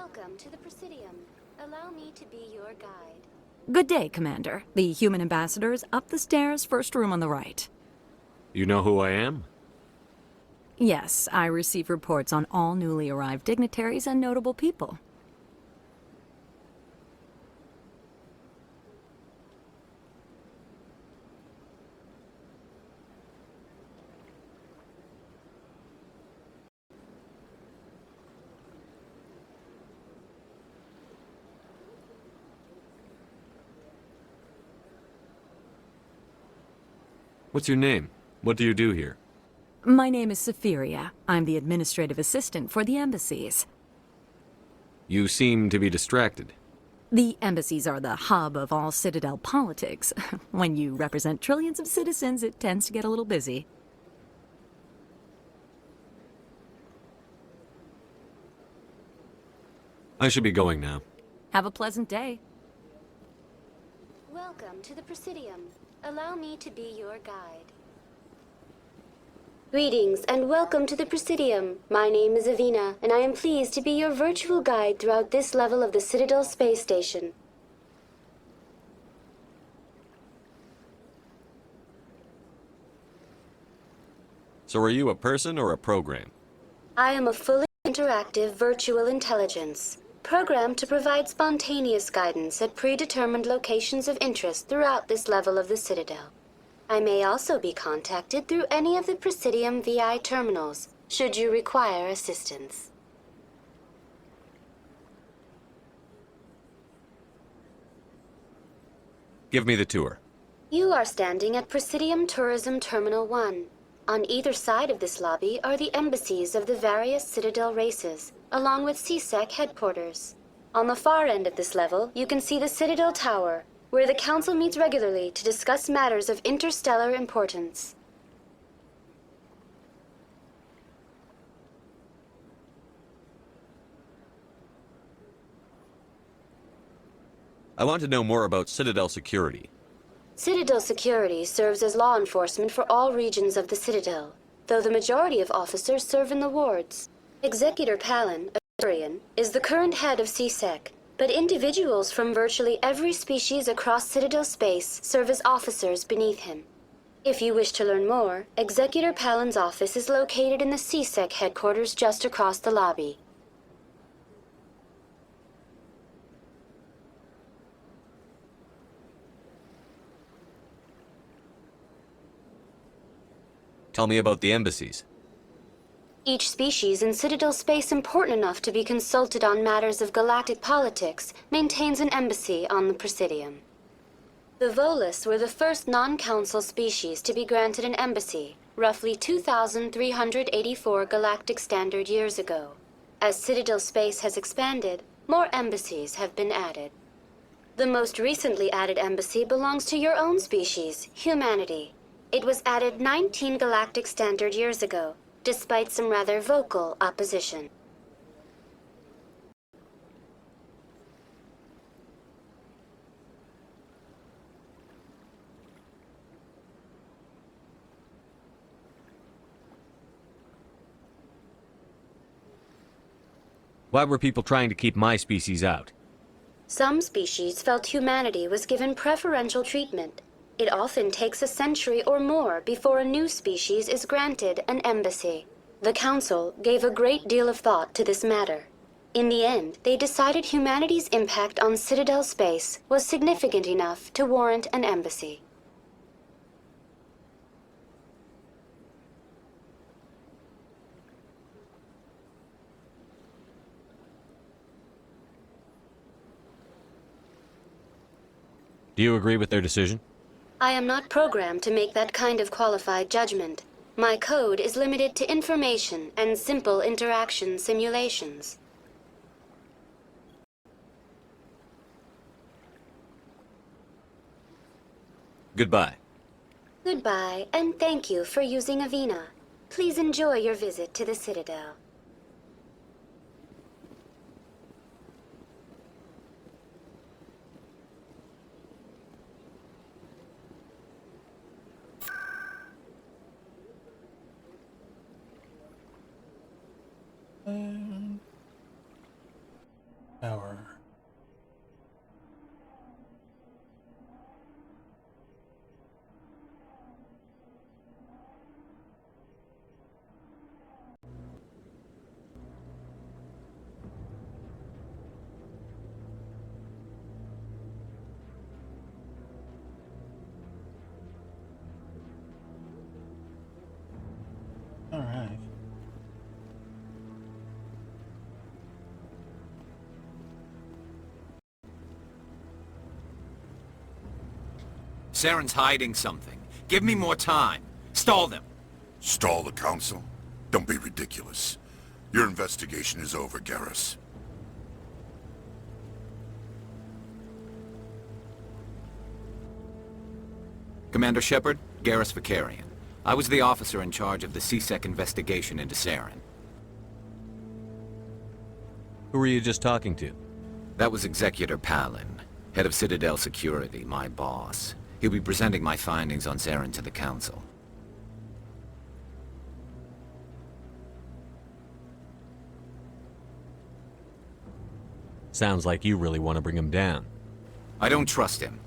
Welcome to the Presidium. Allow me to be your guide. Good day, Commander. The human ambassador is up the stairs, first room on the right. You know who I am? Yes, I receive reports on all newly arrived dignitaries and notable people. What's your name? What do you do here? My name is Saphiria. I'm the administrative assistant for the embassies. You seem to be distracted. The embassies are the hub of all Citadel politics. When you represent trillions of citizens, it tends to get a little busy. I should be going now. Have a pleasant day. Welcome to the Presidium. Allow me to be your guide. Greetings and welcome to the Presidium. My name is Avina, and I am pleased to be your virtual guide throughout this level of the Citadel Space Station. So are you a person or a program? I am a fully interactive virtual intelligence, programmed to provide spontaneous guidance at predetermined locations of interest throughout this level of the Citadel. I may also be contacted through any of the Presidium VI terminals, should you require assistance. Give me the tour. You are standing at Presidium Tourism Terminal 1. On either side of this lobby are the embassies of the various Citadel races, along with CSEC headquarters. On the far end of this level, you can see the Citadel Tower, where the Council meets regularly to discuss matters of interstellar importance. I want to know more about Citadel security. Citadel security serves as law enforcement for all regions of the Citadel, though the majority of officers serve in the wards. Executor Palin, a Turian, is the current head of CSEC, but individuals from virtually every species across Citadel space serve as officers beneath him. If you wish to learn more, Executor Palin's office is located in the CSEC headquarters just across the lobby. Tell me about the embassies. Each species in Citadel space important enough to be consulted on matters of galactic politics maintains an embassy on the Presidium. The Volus were the first non-council species to be granted an embassy, roughly 2,384 galactic standard years ago. As Citadel space has expanded, more embassies have been added. The most recently added embassy belongs to your own species, humanity. It was added 19 galactic standard years ago, despite some rather vocal opposition. Why were people trying to keep my species out? Some species felt humanity was given preferential treatment. It often takes a century or more before a new species is granted an embassy. The Council gave a great deal of thought to this matter. In the end, they decided humanity's impact on Citadel space was significant enough to warrant an embassy. Do you agree with their decision? I am not programmed to make that kind of qualified judgment. My code is limited to information and simple interaction simulations. Goodbye. Goodbye, and thank you for using Avina. Please enjoy your visit to the Citadel. Power. All right. Saren's hiding something. Give me more time. Stall them. Stall the council? Don't be ridiculous. Your investigation is over, Garrus. Commander Shepard, Garrus Vicarian. I was the officer in charge of the C-Sec investigation into Saren. Who were you just talking to? That was Executor Palin, head of Citadel Security, my boss. He'll be presenting my findings on Saren to the Council. Sounds like you really want to bring him down. I don't trust him.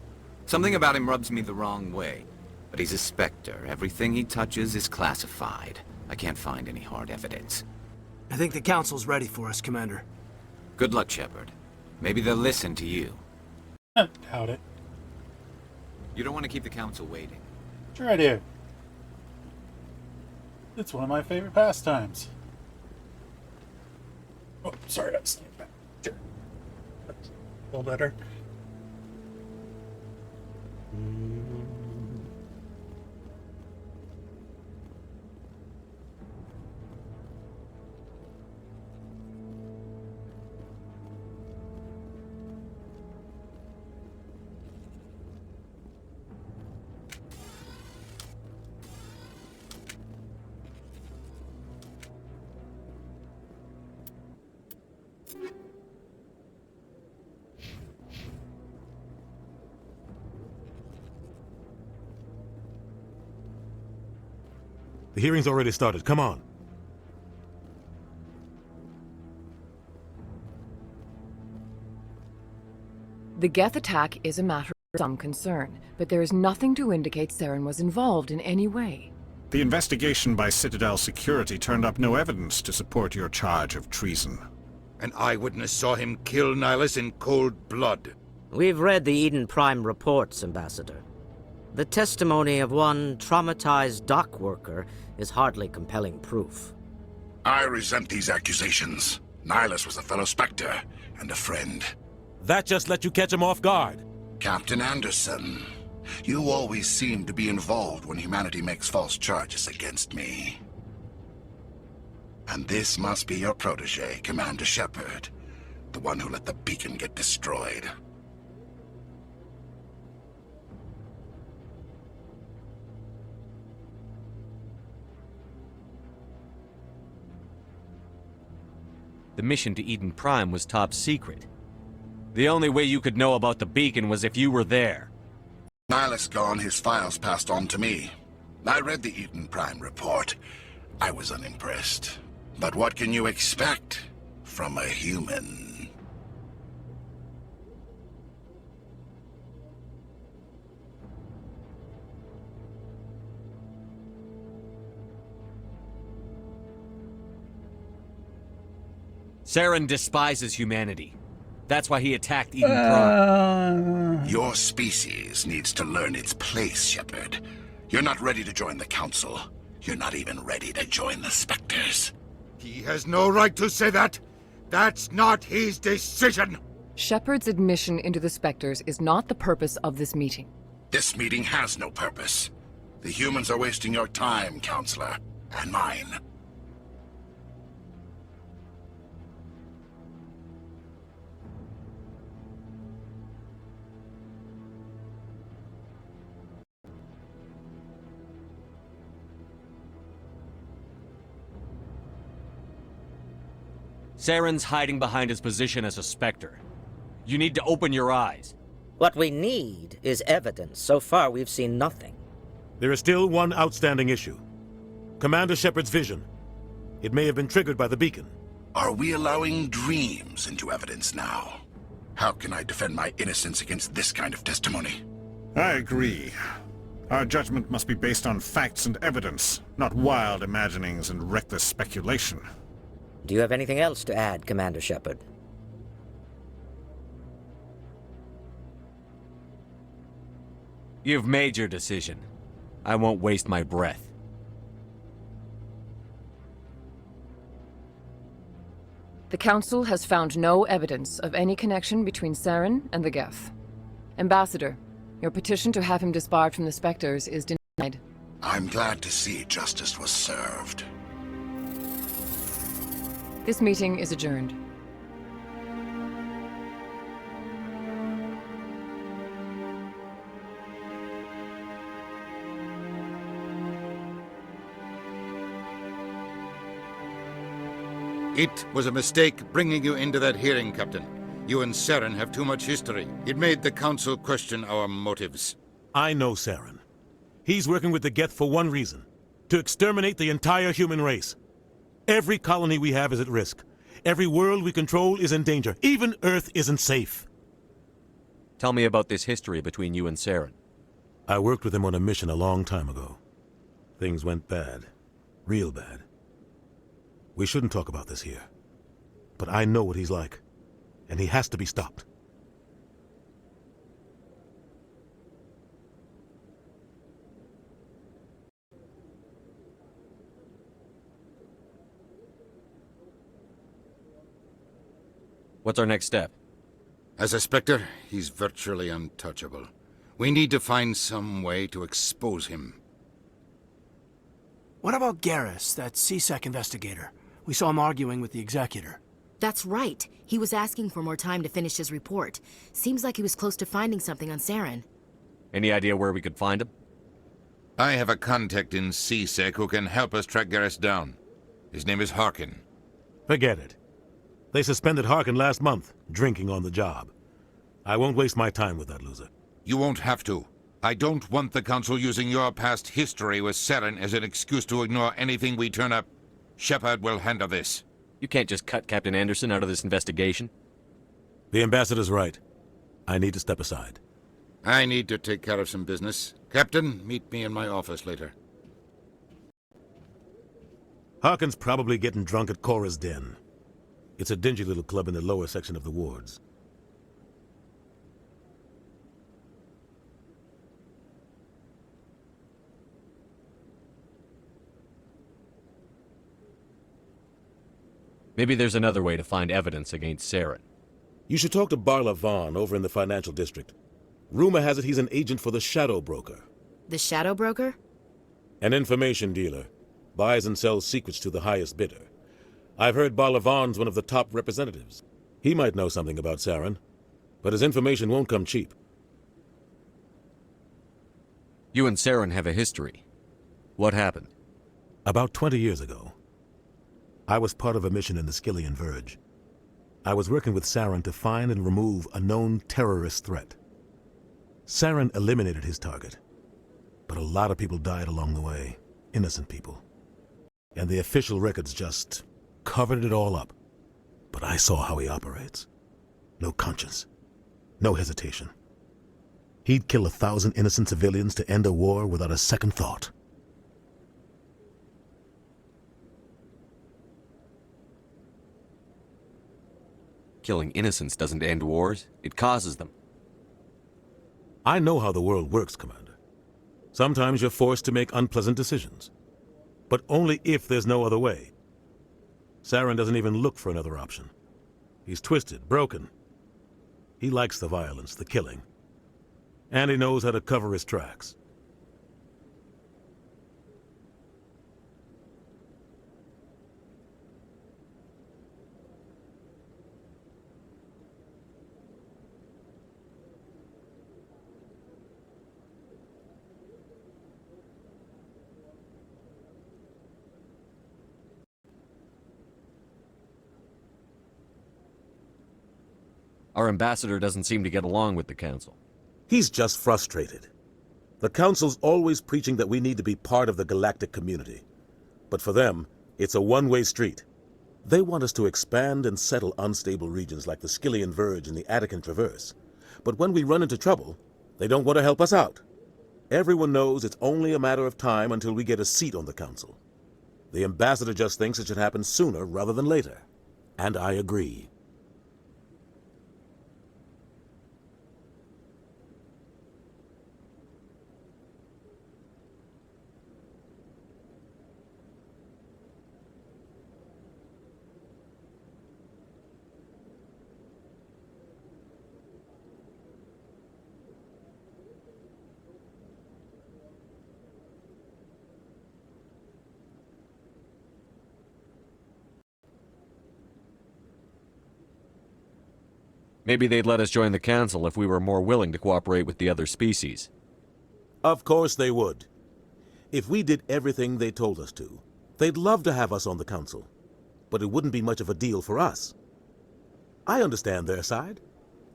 Something about him rubs me the wrong way. But he's a Spectre. Everything he touches is classified. I can't find any hard evidence. I think the Council's ready for us, Commander. Good luck, Shepard. Maybe they'll listen to you. Doubt it. You don't want to keep the Council waiting. Sure I do. It's one of my favorite pastimes. Oh, sorry, I stand back. Sure. That's a little better. The hearing's already started. Come on. The Geth attack is a matter of some concern, but there is nothing to indicate Saren was involved in any way. The investigation by Citadel Security turned up no evidence to support your charge of treason. An eyewitness saw him kill Nihilus in cold blood. We've read the Eden Prime reports, Ambassador. The testimony of one traumatized dock worker is hardly compelling proof. I resent these accusations. Nihilus was a fellow Spectre and a friend. That just let you catch him off guard. Captain Anderson, you always seem to be involved when humanity makes false charges against me. And this must be your protege, Commander Shepard, the one who let the beacon get destroyed. The mission to Eden Prime was top secret. The only way you could know about the beacon was if you were there. Nihilus gone, his files passed on to me. I read the Eden Prime report. I was unimpressed. But what can you expect from a human? Saren despises humanity. That's why he attacked Eden Prime. Your species needs to learn its place, Shepard. You're not ready to join the Council. You're not even ready to join the Spectres. He has no right to say that. That's not his decision. Shepard's admission into the Spectres is not the purpose of this meeting. This meeting has no purpose. The humans are wasting your time, Counselor, and mine. Saren's hiding behind his position as a Spectre. You need to open your eyes. What we need is evidence. So far, we've seen nothing. There is still one outstanding issue. Commander Shepard's vision. It may have been triggered by the beacon. Are we allowing dreams into evidence now? How can I defend my innocence against this kind of testimony? I agree. Our judgment must be based on facts and evidence, not wild imaginings and reckless speculation. Do you have anything else to add, Commander Shepard? You've made your decision. I won't waste my breath. The Council has found no evidence of any connection between Saren and the Geth. Ambassador, your petition to have him disbarred from the Spectres is denied. I'm glad to see justice was served. This meeting is adjourned. It was a mistake bringing you into that hearing, Captain. You and Saren have too much history. It made the Council question our motives. I know Saren. He's working with the Geth for one reason: to exterminate the entire human race. Every colony we have is at risk. Every world we control is in danger. Even Earth isn't safe. Tell me about this history between you and Saren. I worked with him on a mission a long time ago. Things went bad. Real bad. We shouldn't talk about this here. But I know what he's like. And he has to be stopped. What's our next step? As a Spectre, he's virtually untouchable. We need to find some way to expose him. What about Garrus, that CSEC investigator? We saw him arguing with the Executor. That's right. He was asking for more time to finish his report. Seems like he was close to finding something on Saren. Any idea where we could find him? I have a contact in CSEC who can help us track Garrus down. His name is Harkin. Forget it. They suspended Harkin last month, drinking on the job. I won't waste my time with that loser. You won't have to. I don't want the Council using your past history with Saren as an excuse to ignore anything we turn up. Shepard will handle this. You can't just cut Captain Anderson out of this investigation. The Ambassador's right. I need to step aside. I need to take care of some business. Captain, meet me in my office later. Harkin's probably getting drunk at Cora's Den. It's a dingy little club in the lower section of the wards. Maybe there's another way to find evidence against Saren. You should talk to Barla Vaughn over in the financial district. Rumor has it he's an agent for the Shadow Broker. The Shadow Broker? An information dealer. Buys and sells secrets to the highest bidder. I've heard Barla Vaughn's one of the top representatives. He might know something about Saren, but his information won't come cheap. You and Saren have a history. What happened? About 20 years ago, I was part of a mission in the Skillian Verge. I was working with Saren to find and remove a known terrorist threat. Saren eliminated his target, but a lot of people died along the way, innocent people. And the official records just covered it all up. But I saw how he operates. No conscience, no hesitation. He'd kill 1,000 innocent civilians to end a war without a second thought. Killing innocents doesn't end wars, it causes them. I know how the world works, Commander. Sometimes you're forced to make unpleasant decisions. But only if there's no other way. Saren doesn't even look for another option. He's twisted, broken. He likes the violence, the killing. And he knows how to cover his tracks. Our ambassador doesn't seem to get along with the Council. He's just frustrated. The Council's always preaching that we need to be part of the galactic community. But for them, it's a one-way street. They want us to expand and settle unstable regions like the Skillian Verge and the Attican Traverse. But when we run into trouble, they don't want to help us out. Everyone knows it's only a matter of time until we get a seat on the council. The ambassador just thinks it should happen sooner rather than later. And I agree. Maybe they'd let us join the council if we were more willing to cooperate with the other species. Of course they would. If we did everything they told us to, they'd love to have us on the council. But it wouldn't be much of a deal for us. I understand their side.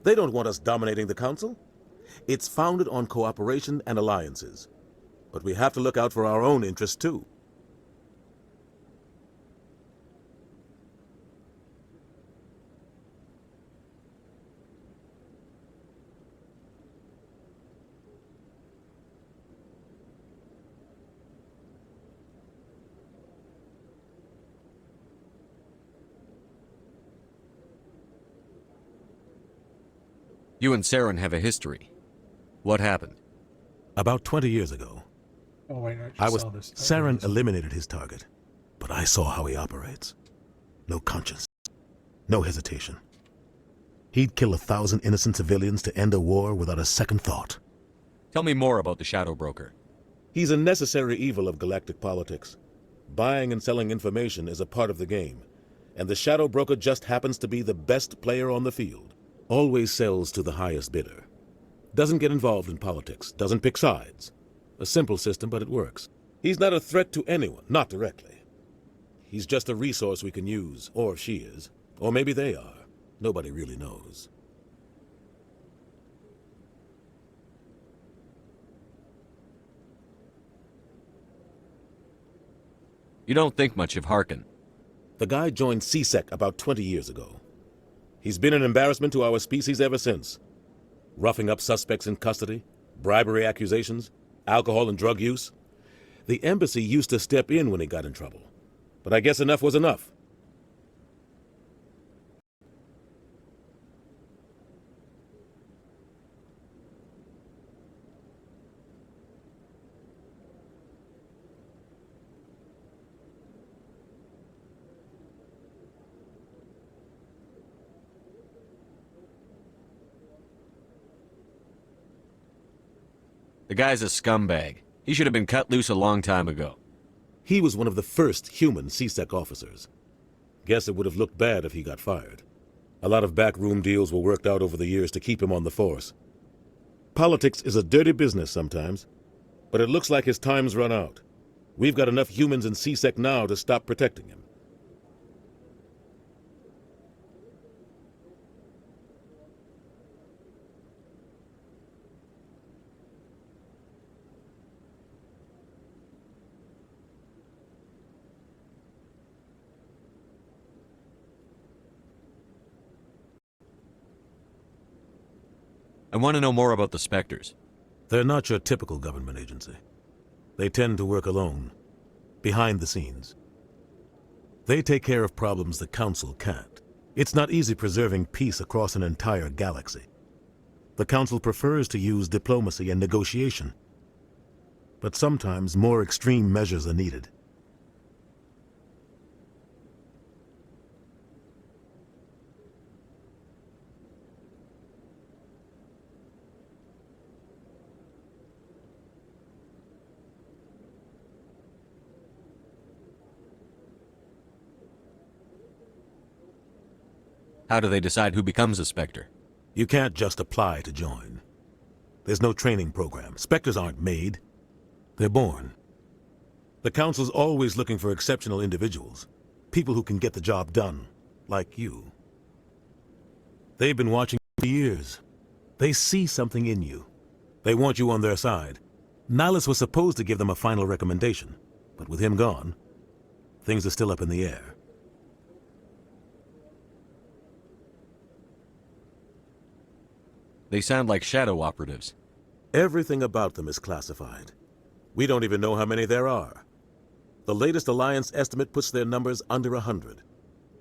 They don't want us dominating the council. It's founded on cooperation and alliances. But we have to look out for our own interests too. You and Saren have a history. What happened? About 20 years ago, Oh wait, I just saw this. Saren eliminated his target, but I saw how he operates. No conscience, no hesitation. He'd kill 1,000 innocent civilians to end a war without a second thought. Tell me more about the Shadow Broker. He's a necessary evil of galactic politics. Buying and selling information is a part of the game, and the Shadow Broker just happens to be the best player on the field. Always sells to the highest bidder. Doesn't get involved in politics, doesn't pick sides. A simple system, but it works. He's not a threat to anyone, not directly. He's just a resource we can use, or she is. Or maybe they are. Nobody really knows. You don't think much of Harkin. The guy joined CSEC about 20 years ago. He's been an embarrassment to our species ever since. Roughing up suspects in custody, bribery accusations, alcohol and drug use. The embassy used to step in when he got in trouble. But I guess enough was enough. The guy's a scumbag. He should have been cut loose a long time ago. He was one of the first human CSEC officers. Guess it would have looked bad if he got fired. A lot of backroom deals were worked out over the years to keep him on the force. Politics is a dirty business sometimes, but it looks like his time's run out. We've got enough humans in CSEC now to stop protecting him. I want to know more about the Spectres. They're not your typical government agency. They tend to work alone, behind the scenes. They take care of problems the Council can't. It's not easy preserving peace across an entire galaxy. The Council prefers to use diplomacy and negotiation. But sometimes more extreme measures are needed. How do they decide who becomes a Spectre? You can't just apply to join. There's no training program. Spectres aren't made. They're born. The Council's always looking for exceptional individuals. People who can get the job done, like you. They've been watching you for years. They see something in you. They want you on their side. Nihilus was supposed to give them a final recommendation, but with him gone, things are still up in the air. They sound like shadow operatives. Everything about them is classified. We don't even know how many there are. The latest Alliance estimate puts their numbers under 100.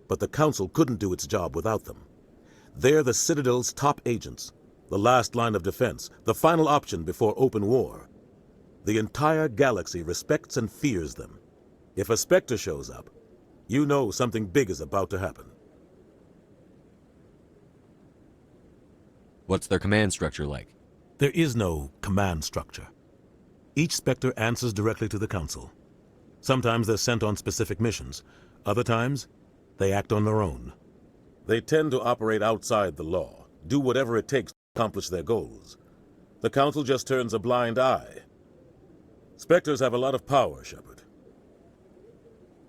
But the Council couldn't do its job without them. They're the Citadel's top agents, the last line of defense, the final option before open war. The entire galaxy respects and fears them. If a Spectre shows up, you know something big is about to happen. What's their command structure like? There is no command structure. Each Spectre answers directly to the Council. Sometimes they're sent on specific missions. Other times, they act on their own. They tend to operate outside the law, do whatever it takes to accomplish their goals. The Council just turns a blind eye. Spectres have a lot of power, Shepard.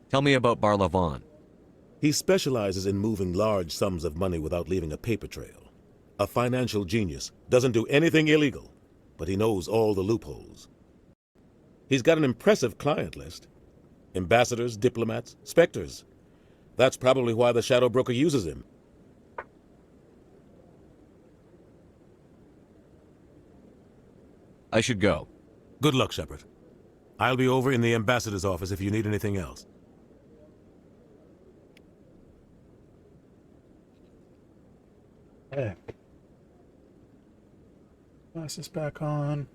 Tell me about Barlavon. He specializes in moving large sums of money without leaving a paper trail. A financial genius, doesn't do anything illegal, but he knows all the loopholes. He's got an impressive client list. Ambassadors, diplomats, Spectres. That's probably why the Shadow Broker uses him. I should go. Good luck, Shepard. I'll be over in the Ambassador's office if you need anything else. Okay. Glasses back on.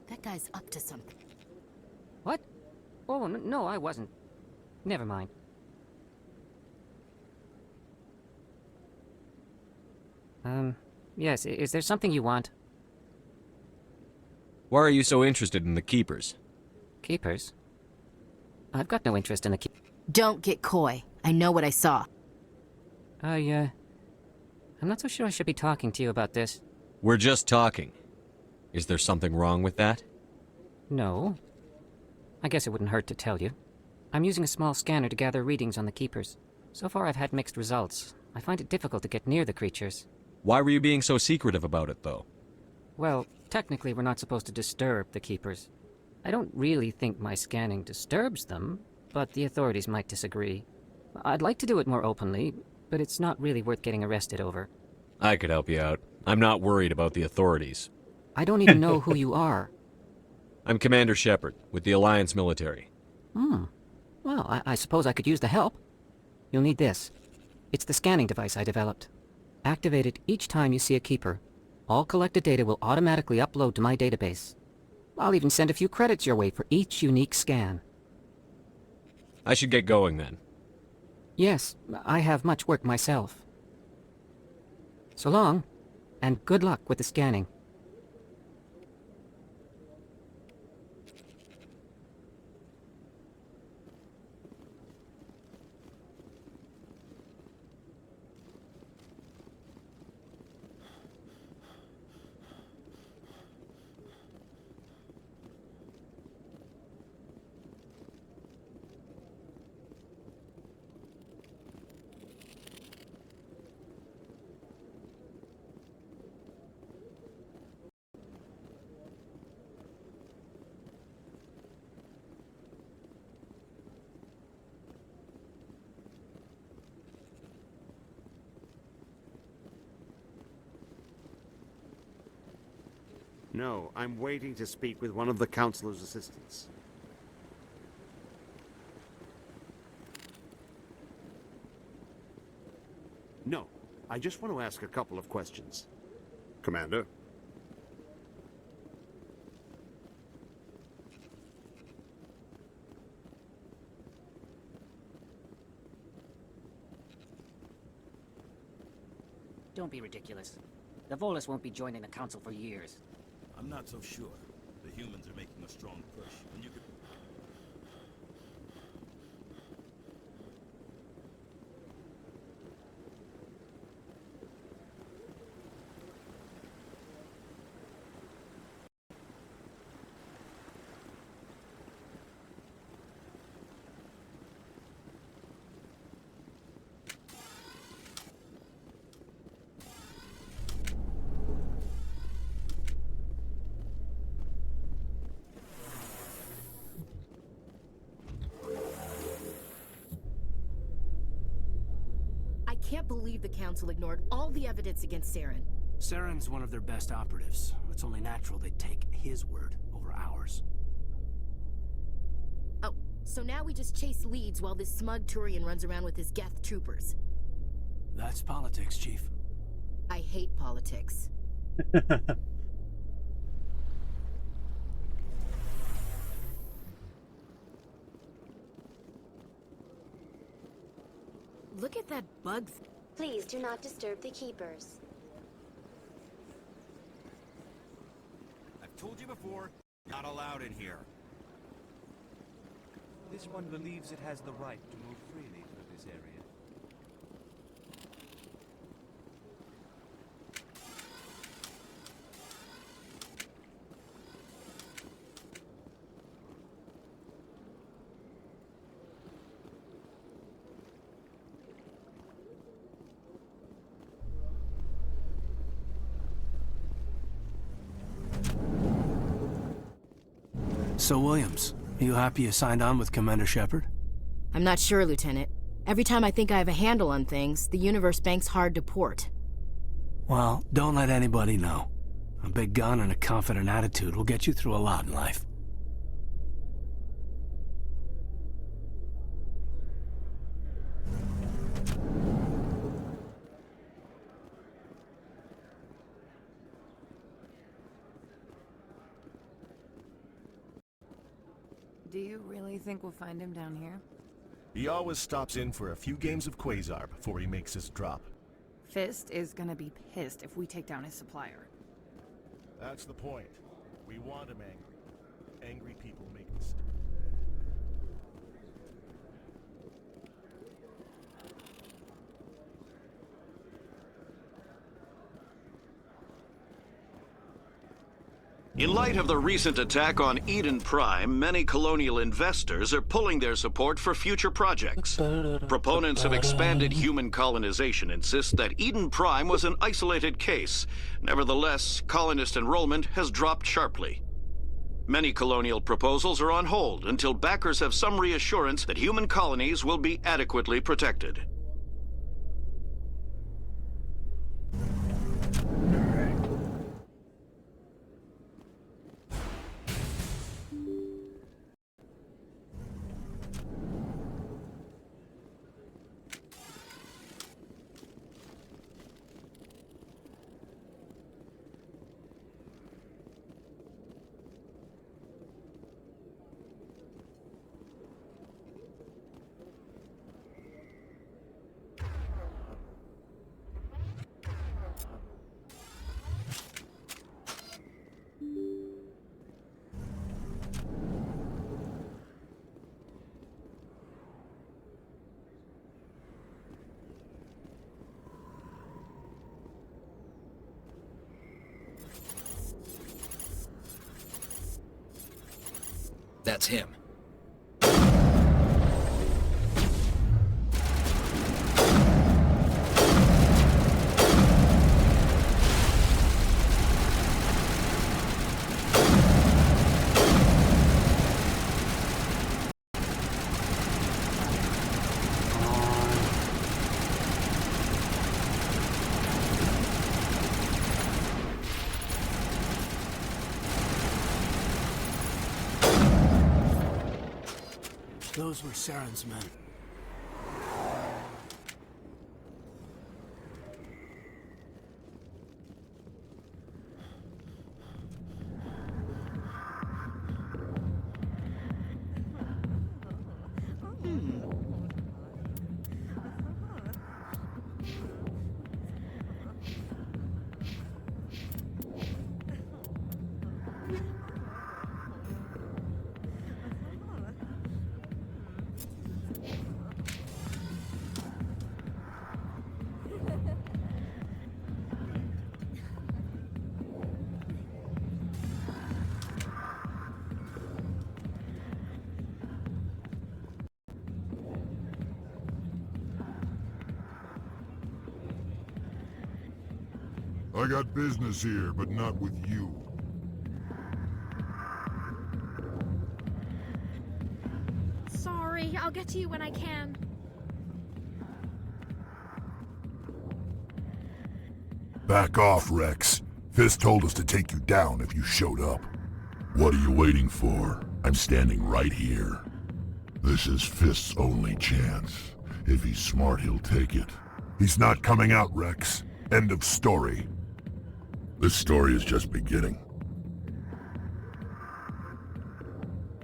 That guy's up to something. What? Oh, no, I wasn't. Never mind. Yes, is there something you want? Why are you so interested in the Keepers? Keepers? I've got no interest in the Don't get coy. I know what I saw. I'm not so sure I should be talking to you about this. We're just talking. Is there something wrong with that? No. I guess it wouldn't hurt to tell you. I'm using a small scanner to gather readings on the Keepers. So far I've had mixed results. I find it difficult to get near the creatures. Why were you being so secretive about it, though? Well, technically we're not supposed to disturb the Keepers. I don't really think my scanning disturbs them, but the authorities might disagree. I'd like to do it more openly, but it's not really worth getting arrested over. I could help you out. I'm not worried about the authorities. I don't even know who you are. I'm Commander Shepard, with the Alliance military. Well, I suppose I could use the help. You'll need this. It's the scanning device I developed. Activate it each time you see a Keeper. All collected data will automatically upload to my database. I'll even send a few credits your way for each unique scan. I should get going then. Yes, I have much work myself. So long, and good luck with the scanning. No, I'm waiting to speak with one of the Councilor's assistants. No, I just want to ask a couple of questions. Commander? Don't be ridiculous. The Volus won't be joining the Council for years. I'm not so sure. The humans are making a strong push, and you could... can't believe the Council ignored all the evidence against Saren. Saren's one of their best operatives. It's only natural they'd take his word over ours. Oh, so now we just chase leads while this smug Turian runs around with his Geth troopers. That's politics, Chief. I hate politics. Look at that bug. Please do not disturb the keepers. I've told you before, not allowed in here. This one believes it has the right to move freely through this area. So, Williams, you happy you signed on with Commander Shepard? I'm not sure, Lieutenant. Every time I think I have a handle on things, the universe bank's hard to port. Well, don't let anybody know. A big gun and a confident attitude will get you through a lot in life. Do you really think we'll find him down here? He always stops in for a few games of Quasar before he makes his drop. Fist is gonna be pissed if we take down his supplier. That's the point. We want him angry. Angry people make mistakes. In light of the recent attack on Eden Prime, many colonial investors are pulling their support for future projects. Proponents of expanded human colonization insist that Eden Prime was an isolated case. Nevertheless, colonist enrollment has dropped sharply. Many colonial proposals are on hold until backers have some reassurance that human colonies will be adequately protected. That's him. Those were Saren's men. I got business here, but not with you. Sorry, I'll get to you when I can. Back off, Rex. Fist told us to take you down if you showed up. What are you waiting for? I'm standing right here. This is Fist's only chance. If he's smart, he'll take it. He's not coming out, Rex. End of story. This story is just beginning.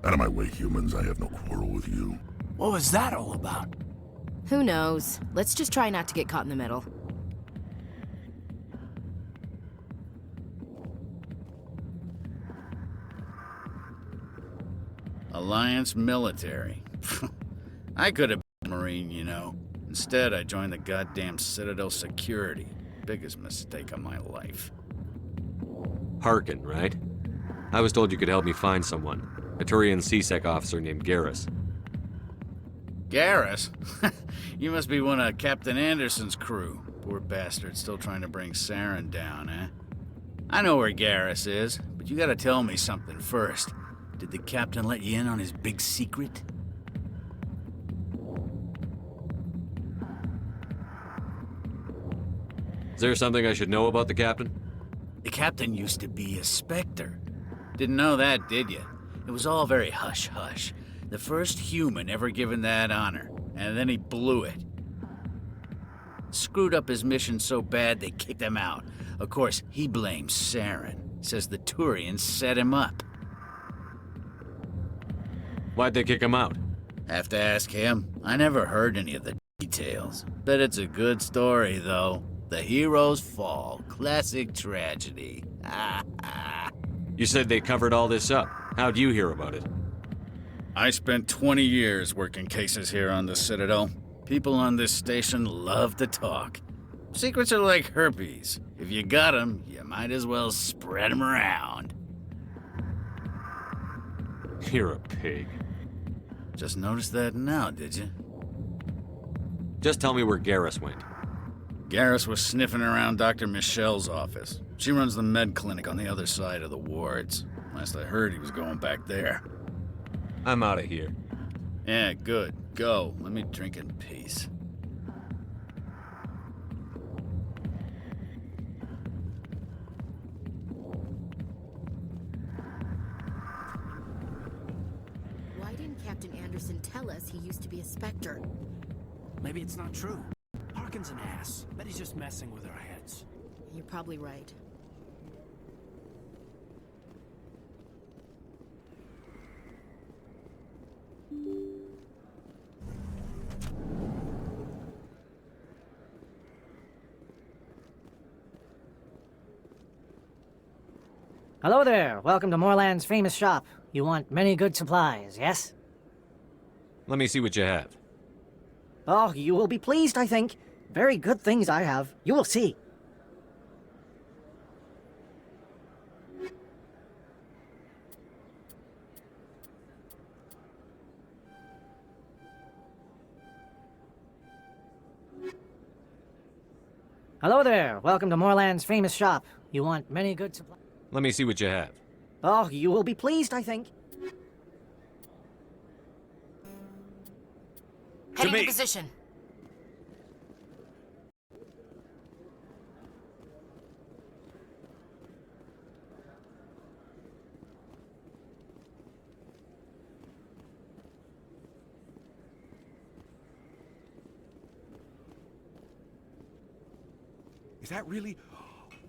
Out of my way, humans. I have no quarrel with you. What was that all about? Who knows? Let's just try not to get caught in the middle. Alliance military. I could have been a Marine, you know. Instead, I joined the goddamn Citadel security. Biggest mistake of my life. Harkin, right? I was told you could help me find someone. A Turian CSEC officer named Garrus. Garrus? You must be one of Captain Anderson's crew. Poor bastard, still trying to bring Saren down, eh? I know where Garrus is, but you gotta tell me something first. Did the captain let you in on his big secret? Is there something I should know about the captain? The captain used to be a Spectre. Didn't know that, did you? It was all very hush-hush. The first human ever given that honor, and then he blew it. Screwed up his mission so bad they kicked him out. Of course, he blames Saren. Says the Turians set him up. Why'd they kick him out? Have to ask him. I never heard any of the details. Bet it's a good story, though. The hero's fall. Classic tragedy. You said they covered all this up. How'd you hear about it? I spent 20 years working cases here on the Citadel. People on this station love to talk. Secrets are like herpes. If you got 'em, you might as well spread 'em around. You're a pig. Just noticed that now, did you? Just tell me where Garrus went. Garrus was sniffing around Dr. Michelle's office. She runs the med clinic on the other side of the wards. Last I heard, he was going back there. I'm out of here. Yeah, good. Go. Let me drink in peace. Why didn't Captain Anderson tell us he used to be a Spectre? Maybe it's not true. Harkin's an ass. Bet he's just messing with our heads. You're probably right. Hello there. Welcome to Moorland's famous shop. You want many good supplies, yes? Let me see what you have. Oh, you will be pleased, I think. Very good things I have. You will see. Hello there. Welcome to Moorland's famous shop. You want many good supplies? Let me see what you have. Oh, you will be pleased, I think. Heading to position. Is that really...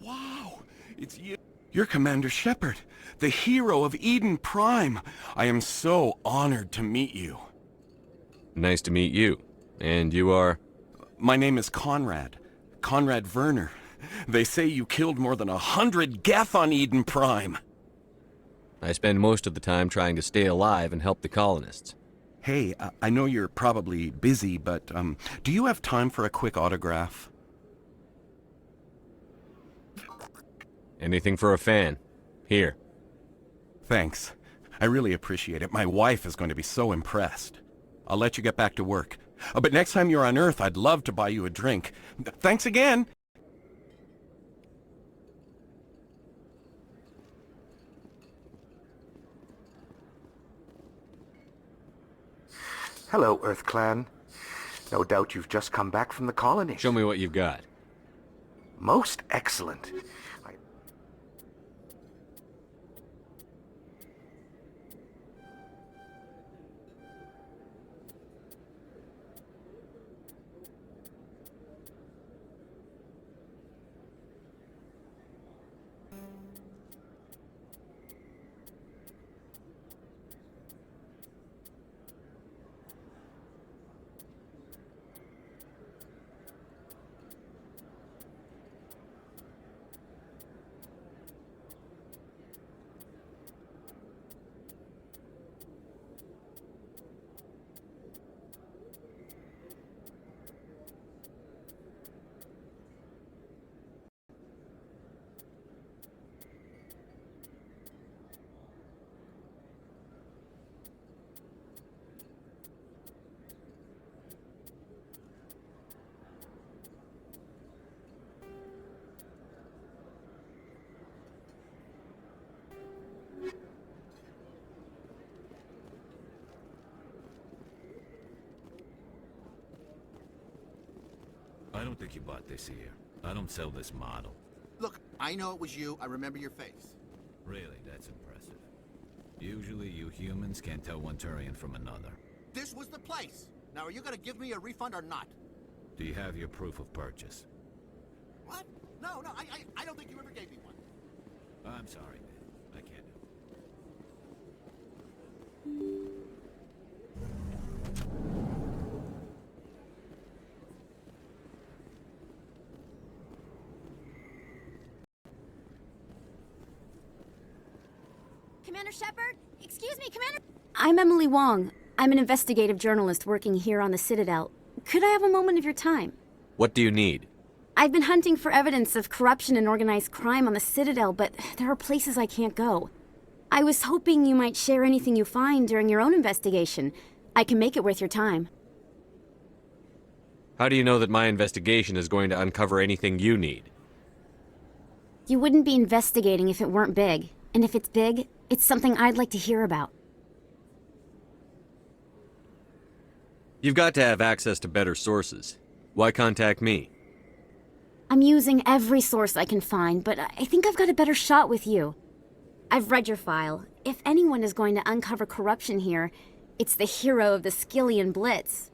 Wow! It's you. You're Commander Shepard, the hero of Eden Prime. I am so honored to meet you. Nice to meet you. And you are? My name is Conrad. Conrad Werner. They say you killed more than 100 Geth on Eden Prime. I spend most of the time trying to stay alive and help the colonists. Hey, I know you're probably busy, but do you have time for a quick autograph? Anything for a fan. Here. Thanks. I really appreciate it. My wife is going to be so impressed. I'll let you get back to work. But next time you're on Earth, I'd love to buy you a drink. Thanks again! Hello, Earth Clan. No doubt you've just come back from the colony. Show me what you've got. Most excellent. I don't think you bought this here. I don't sell this model. Look, I know it was you. I remember your face. Really, that's impressive. Usually you humans can't tell one Turian from another. This was the place. Now, are you gonna give me a refund or not? Do you have your proof of purchase? What? No, I don't think you ever gave me one. I'm sorry, man. I can't do Commander Shepard? Excuse me, Commander... I'm Emily Wong. I'm an investigative journalist working here on the Citadel. Could I have a moment of your time? What do you need? I've been hunting for evidence of corruption and organized crime on the Citadel, but there are places I can't go. I was hoping you might share anything you find during your own investigation. I can make it worth your time. How do you know that my investigation is going to uncover anything you need? You wouldn't be investigating if it weren't big. And if it's big, it's something I'd like to hear about. You've got to have access to better sources. Why contact me? I'm using every source I can find, but I think I've got a better shot with you. I've read your file. If anyone is going to uncover corruption here, it's the hero of the Skillian Blitz.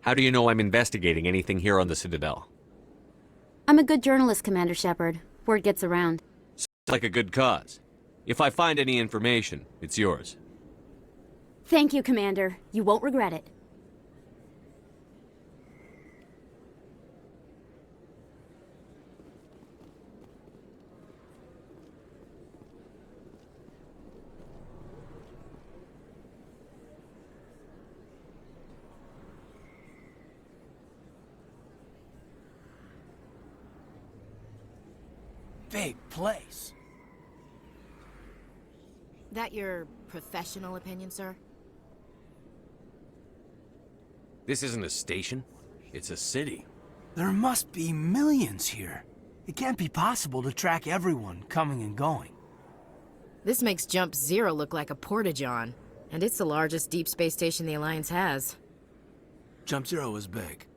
How do you know I'm investigating anything here on the Citadel? I'm a good journalist, Commander Shepard. Word gets around. Sounds like a good cause. If I find any information, it's yours. Thank you, Commander. You won't regret it. Big place. That your professional opinion, sir? This isn't a station. It's a city. There must be millions here. It can't be possible to track everyone coming and going. This makes Jump Zero look like a porta-john, and it's the largest deep space station the Alliance has. Jump Zero is big,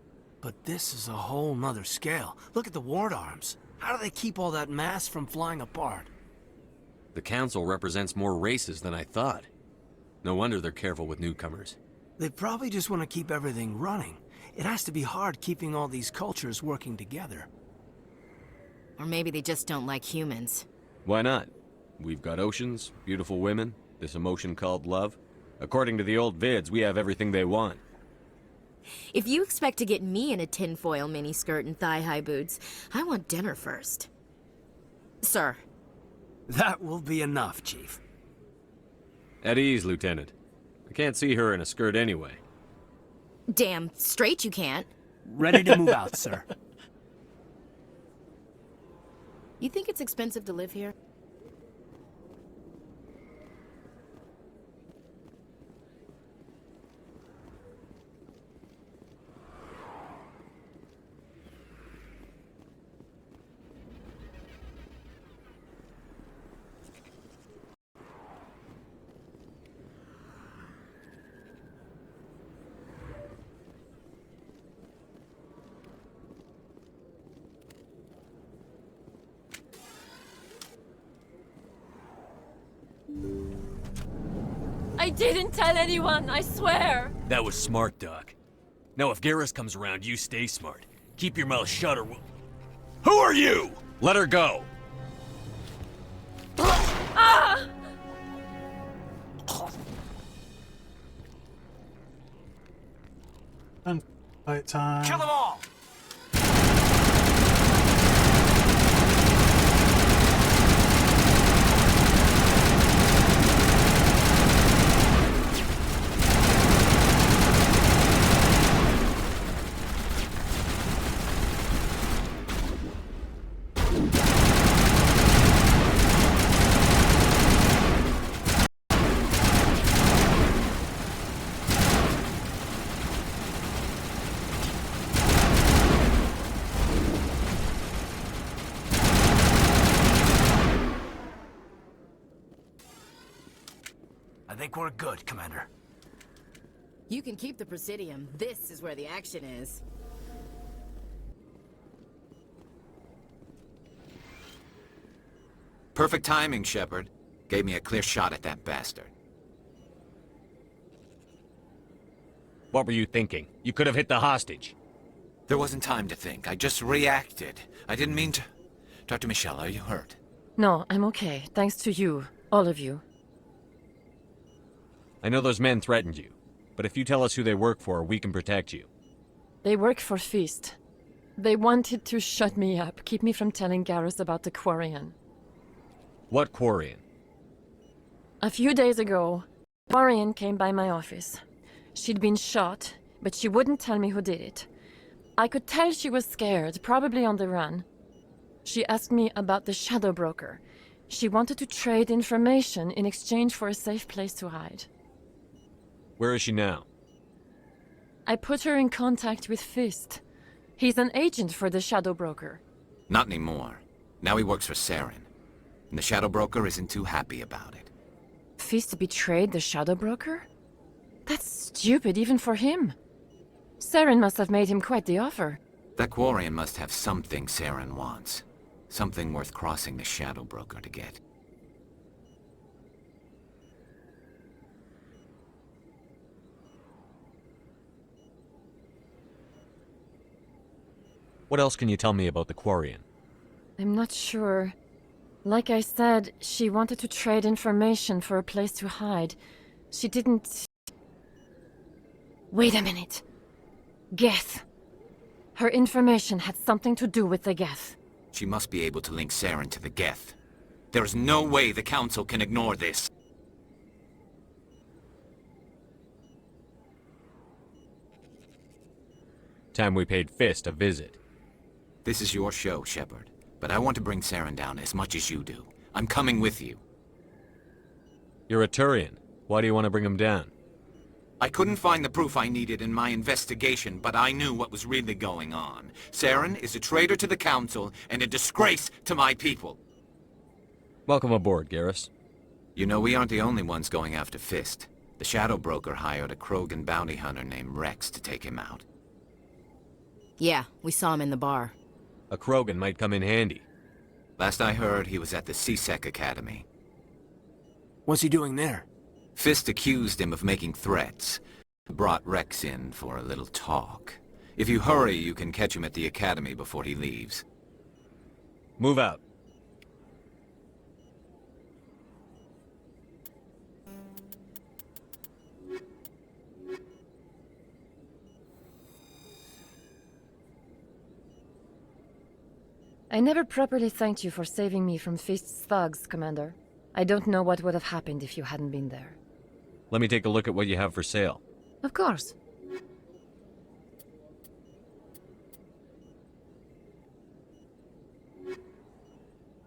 but this is a whole nother scale. Look at the ward arms. How do they keep all that mass from flying apart? The Council represents more races than I thought. No wonder they're careful with newcomers. They probably just want to keep everything running. It has to be hard keeping all these cultures working together. Or maybe they just don't like humans. Why not? We've got oceans, beautiful women, this emotion called love. According to the old vids, we have everything they want. If you expect to get me in a tinfoil miniskirt and thigh-high boots, I want dinner first. Sir. That will be enough, Chief. At ease, Lieutenant. I can't see her in a skirt anyway. Damn straight you can't. Ready to move out, sir. You think it's expensive to live here? I didn't tell anyone, I swear! That was smart, Doc. Now if Garrus comes around, you stay smart. Keep your mouth shut or we'll... Who are you? Let her go! Ah! Fight time. Kill them all! I think we're good, Commander. You can keep the Presidium. This is where the action is. Perfect timing, Shepard. Gave me a clear shot at that bastard. What were you thinking? You could have hit the hostage. There wasn't time to think. I just reacted. I didn't mean to... Dr. Michelle, are you hurt? No, I'm okay. Thanks to you. All of you. I know those men threatened you, but if you tell us who they work for, we can protect you. They work for Feast. They wanted to shut me up, keep me from telling Garrus about the Quarian. What Quarian? A few days ago, Quarian came by my office. She'd been shot, but she wouldn't tell me who did it. I could tell she was scared, probably on the run. She asked me about the Shadow Broker. She wanted to trade information in exchange for a safe place to hide. Where is she now? I put her in contact with Fist. He's an agent for the Shadow Broker. Not anymore. Now he works for Saren. And the Shadow Broker isn't too happy about it. Fist betrayed the Shadow Broker? That's stupid even for him. Saren must have made him quite the offer. That Quarian must have something Saren wants. Something worth crossing the Shadow Broker to get. What else can you tell me about the Quarian? I'm not sure. Like I said, she wanted to trade information for a place to hide. She didn't... Wait a minute. Geth. Her information had something to do with the Geth. She must be able to link Saren to the Geth. There is no way the Council can ignore this. Time we paid Fist a visit. This is your show, Shepard. But I want to bring Saren down as much as you do. I'm coming with you. You're a Turian. Why do you want to bring him down? I couldn't find the proof I needed in my investigation, but I knew what was really going on. Saren is a traitor to the Council and a disgrace to my people. Welcome aboard, Garrus. You know, we aren't the only ones going after Fist. The Shadow Broker hired a Krogan bounty hunter named Rex to take him out. Yeah, we saw him in the bar. A Krogan might come in handy. Last I heard, he was at the CSEC Academy. What's he doing there? Fist accused him of making threats. Brought Rex in for a little talk. If you hurry, you can catch him at the Academy before he leaves. Move out. I never properly thanked you for saving me from Fist's thugs, Commander. I don't know what would have happened if you hadn't been there. Let me take a look at what you have for sale. Of course.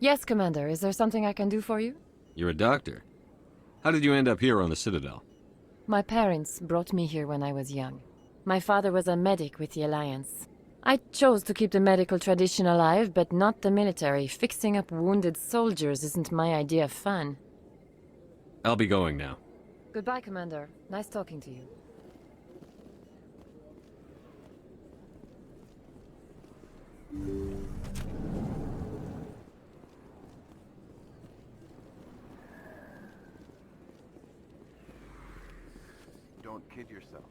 Yes, Commander. Is there something I can do for you? You're a doctor. How did you end up here on the Citadel? My parents brought me here when I was young. My father was a medic with the Alliance. I chose to keep the medical tradition alive, but not the military. Fixing up wounded soldiers isn't my idea of fun. I'll be going now. Goodbye, Commander. Nice talking to you. kid yourself.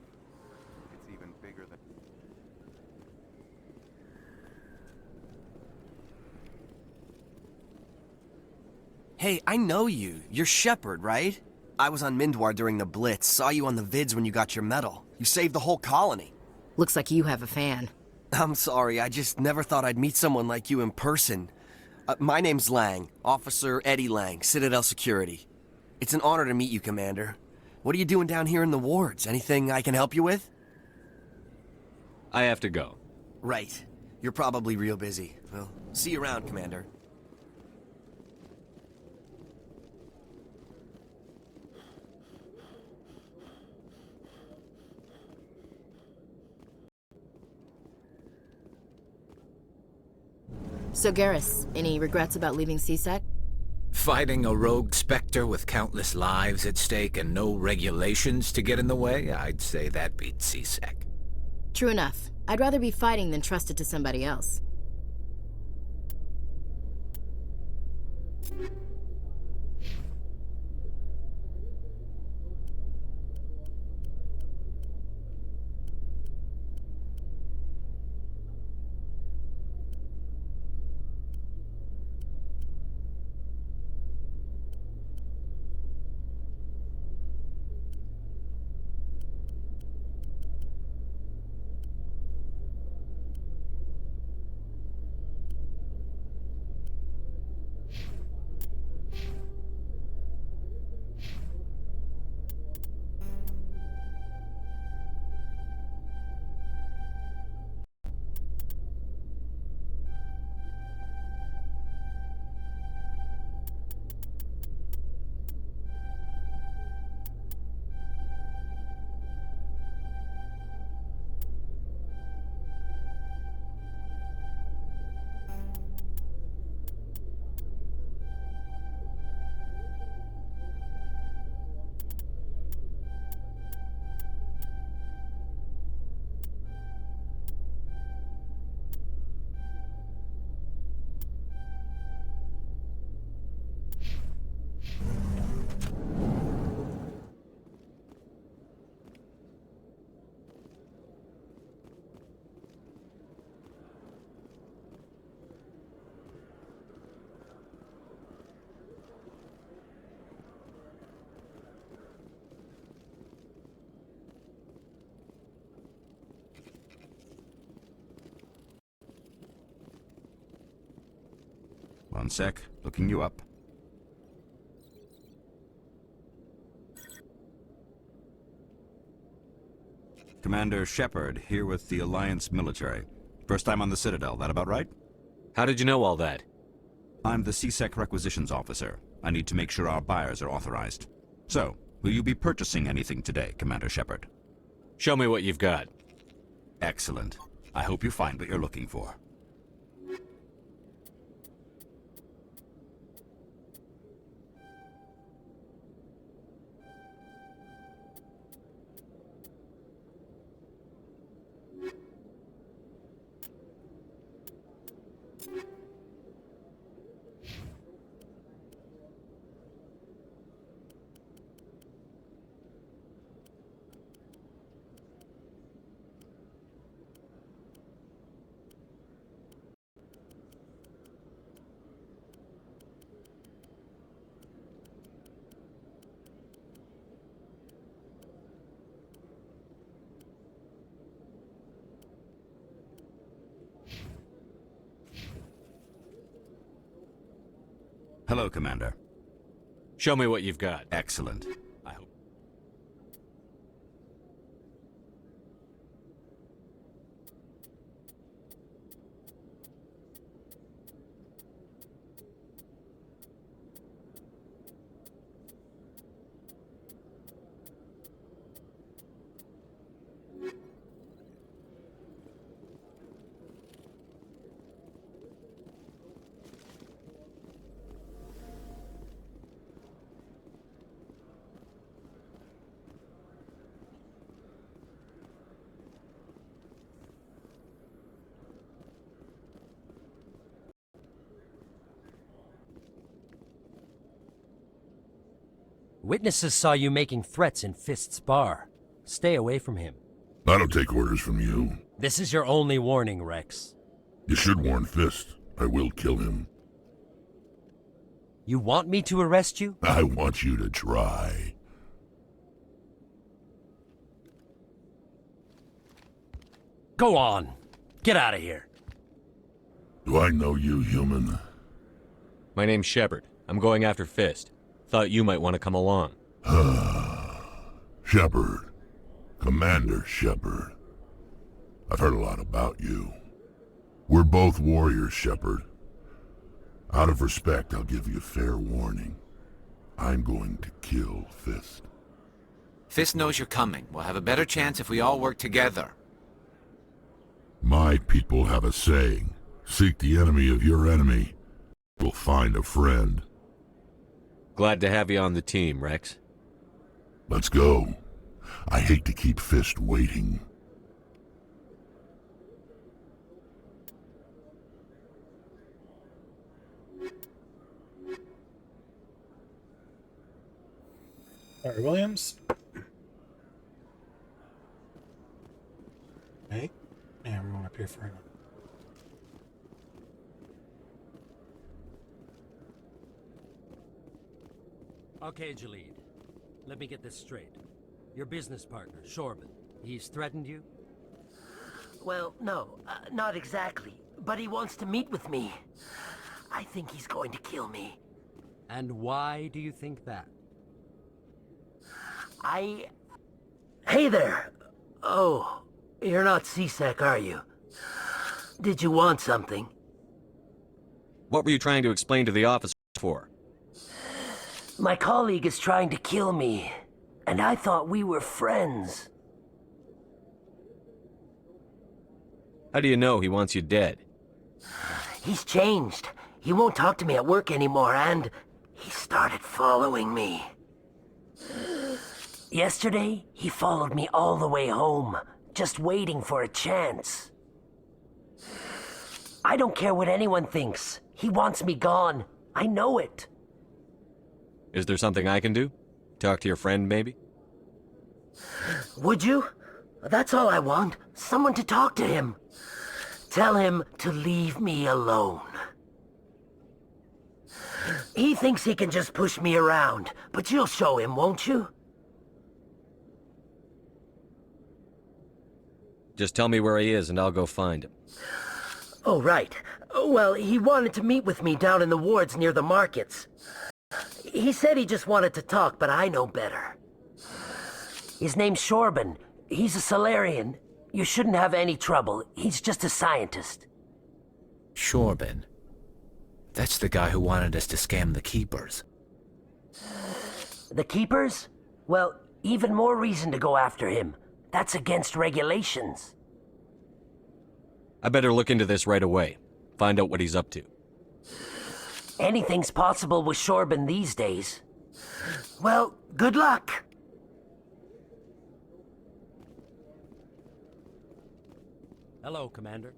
It's even bigger than... Hey, I know you. You're Shepard, right? I was on Mindwar during the Blitz, saw you on the vids when you got your medal. You saved the whole colony. Looks like you have a fan. I'm sorry, I just never thought I'd meet someone like you in person. My name's Lang, Officer Eddie Lang, Citadel Security. It's an honor to meet you, Commander. What are you doing down here in the wards? Anything I can help you with? I have to go. Right. You're probably real busy. Well, see you around, Commander. So, Garrus, any regrets about leaving CSEC? Fighting a rogue Spectre with countless lives at stake and no regulations to get in the way, I'd say that beats CSEC. True enough. I'd rather be fighting than trusted to somebody else. One sec, looking you up. Commander Shepard, here with the Alliance military. First time on the Citadel, that about right? How did you know all that? I'm the CSEC requisitions officer. I need to make sure our buyers are authorized. So, will you be purchasing anything today, Commander Shepard? Show me what you've got. Excellent. I hope you find what you're looking for. Hello, Commander. Show me what you've got. Excellent. I hope... Witnesses saw you making threats in Fist's bar. Stay away from him. I don't take orders from you. This is your only warning, Rex. You should warn Fist. I will kill him. You want me to arrest you? I want you to try. Go on. Get out of here. Do I know you, human? My name's Shepard. I'm going after Fist. Thought you might want to come along. Shepard. Commander Shepard. I've heard a lot about you. We're both warriors, Shepard. Out of respect, I'll give you fair warning. I'm going to kill Fist. Fist knows you're coming. We'll have a better chance if we all work together. My people have a saying. Seek the enemy of your enemy. You'll find a friend. Glad to have you on the team, Rex. Let's go. I hate to keep Fist waiting. Larry Williams. Okay. And we're going up here for him. Okay, Jalid. Let me get this straight. Your business partner, Shorban, he's threatened you? Well, no, not exactly. But he wants to meet with me. I think he's going to kill me. And why do you think that? Hey there! Oh, you're not CSEC, are you? Did you want something? What were you trying to explain to the officers for? My colleague is trying to kill me, and I thought we were friends. How do you know he wants you dead? He's changed. He won't talk to me at work anymore, and he started following me. Yesterday, he followed me all the way home, just waiting for a chance. I don't care what anyone thinks. He wants me gone. I know it. Is there something I can do? Talk to your friend, maybe? Would you? That's all I want. Someone to talk to him. Tell him to leave me alone. He thinks he can just push me around, but you'll show him, won't you? Just tell me where he is and I'll go find him. Oh, right. Well, he wanted to meet with me down in the wards near the markets. He said he just wanted to talk, but I know better. His name's Shorban. He's a Solarian. You shouldn't have any trouble. He's just a scientist. Shorban. That's the guy who wanted us to scam the Keepers. The Keepers? Well, even more reason to go after him. That's against regulations. I better look into this right away. Find out what he's up to. Anything's possible with Shorban these days. Well, good luck. Hello, Commander.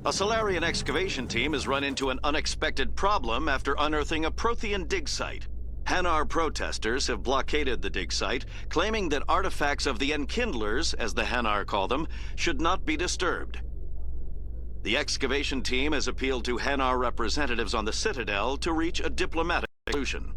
A Solarian excavation team has run into an unexpected problem after unearthing a Prothean dig site. Hanar protesters have blockaded the dig site, claiming that artifacts of the Enkindlers, as the Hanar call them, should not be disturbed. The excavation team has appealed to Hanar representatives on the Citadel to reach a diplomatic solution.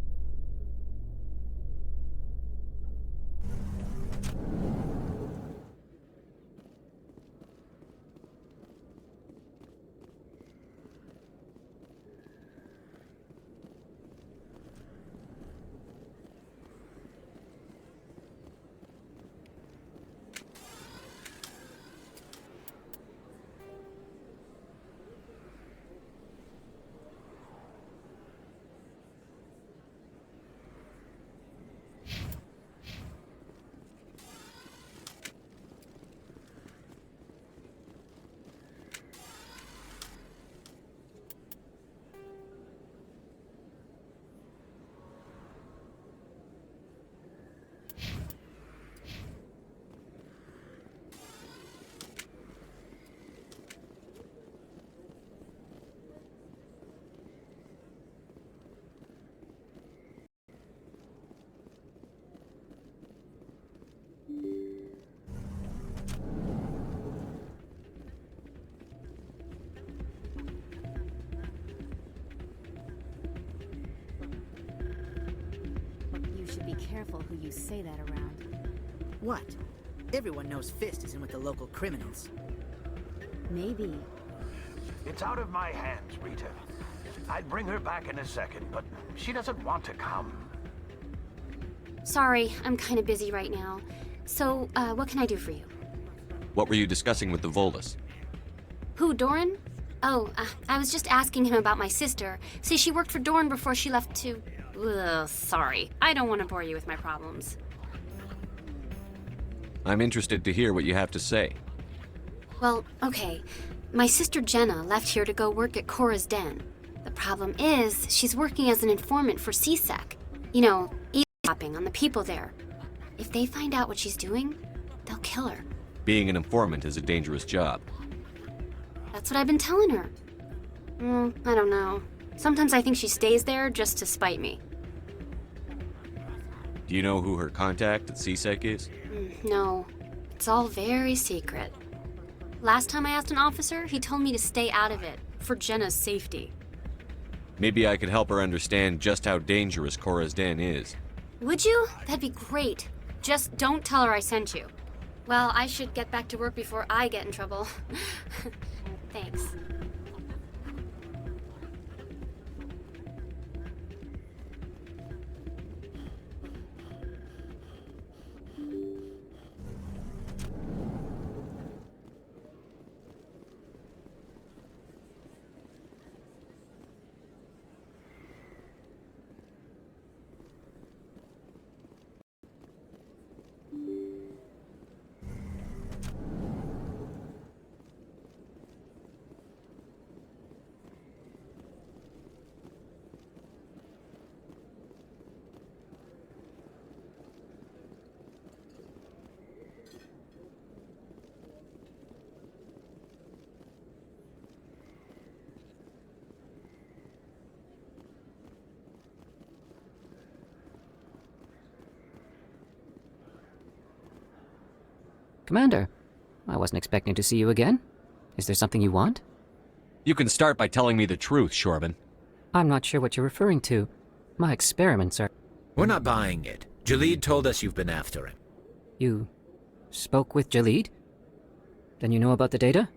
You should be careful who you say that around. What? Everyone knows Fist is in with the local criminals. Maybe. It's out of my hands, Rita. I'd bring her back in a second, but she doesn't want to come. Sorry, I'm kind of busy right now. So, what can I do for you? What were you discussing with the Volus? Who, Doran? Oh, I was just asking him about my sister. See, she worked for Doran before she left to... Ugh, sorry. I don't want to bore you with my problems. I'm interested to hear what you have to say. Well, okay. My sister Jenna left here to go work at Cora's Den. The problem is, she's working as an informant for CSEC. You know, eavesdropping on the people there. If they find out what she's doing, they'll kill her. Being an informant is a dangerous job. That's what I've been telling her. I don't know. Sometimes I think she stays there just to spite me. Do you know who her contact at CSEC is? No. It's all very secret. Last time I asked an officer, he told me to stay out of it, for Jenna's safety. Maybe I could help her understand just how dangerous Cora's Den is. Would you? That'd be great. Just don't tell her I sent you. Well, I should get back to work before I get in trouble. Thanks. Commander, I wasn't expecting to see you again. Is there something you want? You can start by telling me the truth, Shorban. I'm not sure what you're referring to. My experiments are... We're not buying it. Jalid told us you've been after him. You spoke with Jalid? Then you know about the data?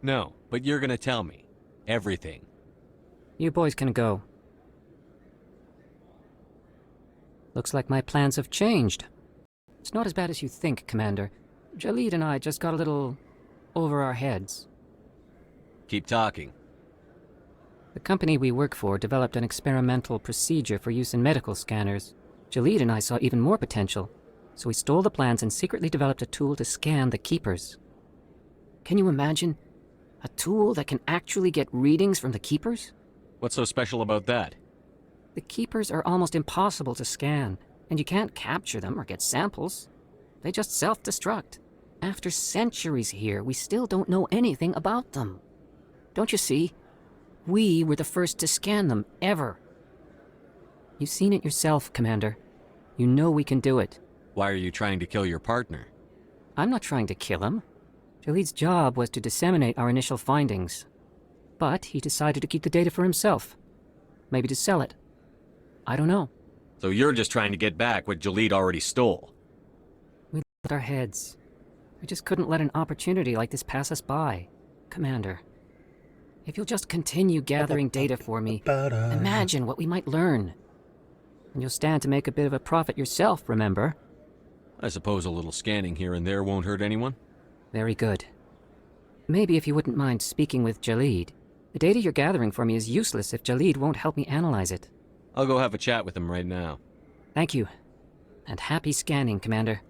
No, but you're gonna tell me. Everything. You boys can go. Looks like my plans have changed. It's not as bad as you think, Commander. Jalid and I just got a little over our heads. Keep talking. The company we work for developed an experimental procedure for use in medical scanners. Jalid and I saw even more potential, so we stole the plans and secretly developed a tool to scan the Keepers. Can you imagine? A tool that can actually get readings from the Keepers? What's so special about that? The Keepers are almost impossible to scan, and you can't capture them or get samples. They just self-destruct. After centuries here, we still don't know anything about them. Don't you see? We were the first to scan them, ever. You've seen it yourself, Commander. You know we can do it. Why are you trying to kill your partner? I'm not trying to kill him. Jaleed's job was to disseminate our initial findings. But he decided to keep the data for himself. Maybe to sell it. I don't know. So you're just trying to get back what Jaleed already stole? We lost our heads. We just couldn't let an opportunity like this pass us by. Commander, if you'll just continue gathering data for me, imagine what we might learn. And you'll stand to make a bit of a profit yourself, remember? I suppose a little scanning here and there won't hurt anyone? Very good. Maybe if you wouldn't mind speaking with Jaleed. The data you're gathering for me is useless if Jaleed won't help me analyze it. I'll go have a chat with him right now. Thank you. And happy scanning, Commander.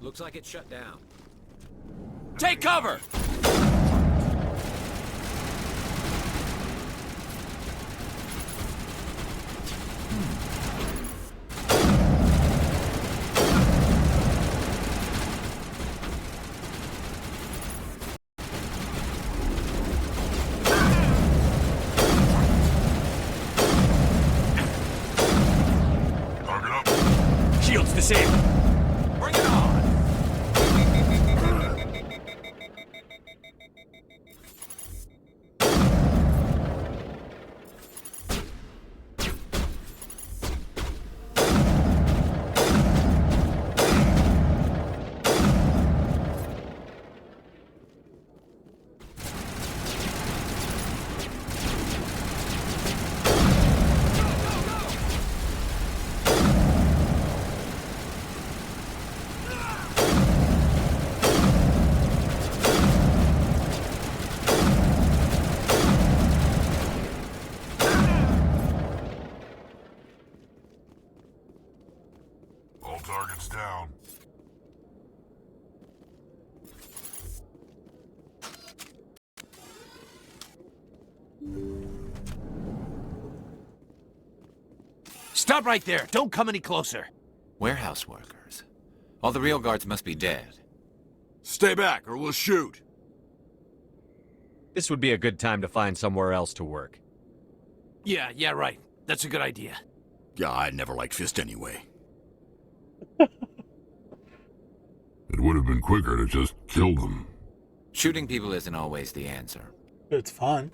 Looks like it's shut down. Take cover! Shields disabled. Bring it on! All targets down. Stop right there! Don't come any closer! Warehouse workers. All the real guards must be dead. Stay back, or we'll shoot. This would be a good time to find somewhere else to work. Yeah, right. That's a good idea. Yeah, I never liked Fist anyway. It would have been quicker to just kill them. Shooting people isn't always the answer. It's fun.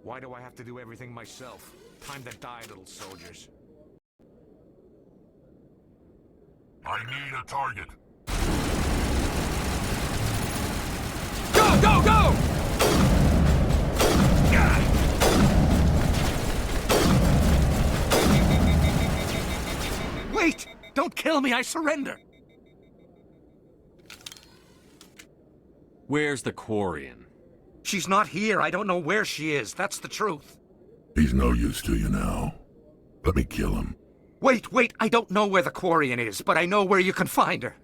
Why do I have to do everything myself? Time to die, little soldiers. I need a target. Go, go, go! Wait! Don't kill me, I surrender! Where's the Quarian? She's not here. I don't know where she is. That's the truth. He's no use to you now. Let me kill him. Wait! I don't know where the Quarian is, but I know where you can find her.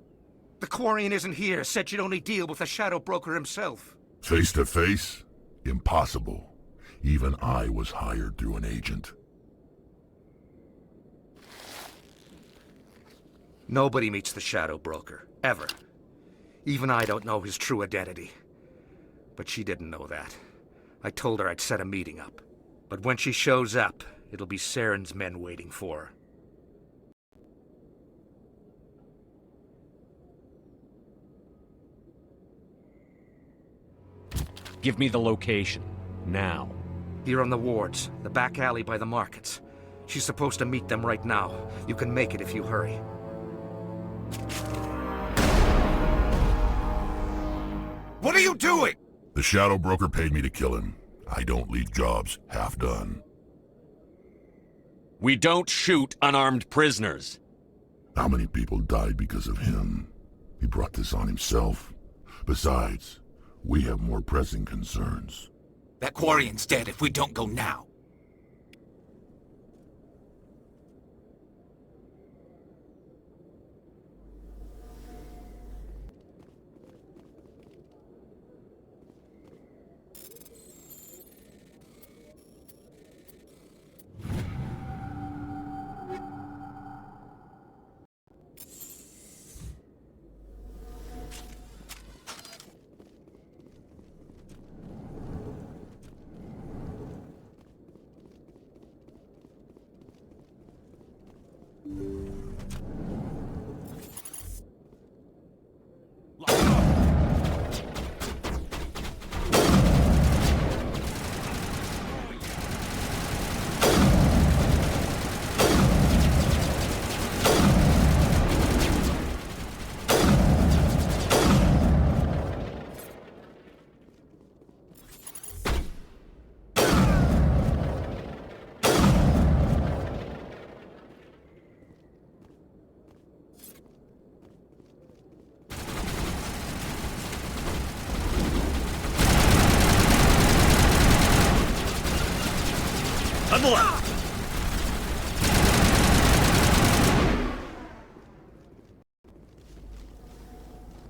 The Quarian isn't here. Said she'd only deal with the Shadow Broker himself. Face to face? Impossible. Even I was hired through an agent. Nobody meets the Shadow Broker. Ever. Even I don't know his true identity. But she didn't know that. I told her I'd set a meeting up. But when she shows up, it'll be Saren's men waiting for her. Give me the location. Now. Here on the wards, the back alley by the markets. She's supposed to meet them right now. You can make it if you hurry. What are you doing? The Shadow Broker paid me to kill him. I don't leave jobs half done. We don't shoot unarmed prisoners. How many people died because of him? He brought this on himself. Besides, we have more pressing concerns. That Quarian's dead if we don't go now.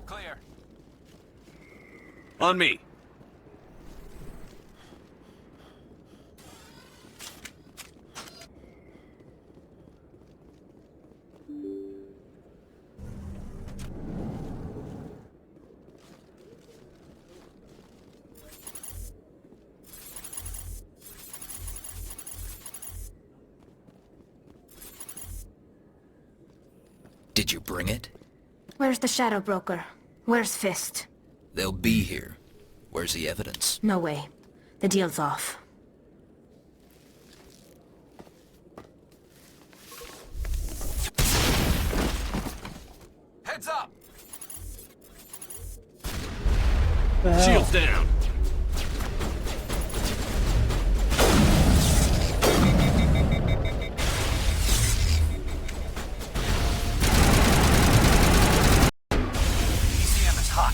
Clear. On me. Did you bring it? Where's the Shadow Broker? Where's Fist? They'll be here. Where's the evidence? No way. The deal's off. Heads up! Shields down. ECM is hot.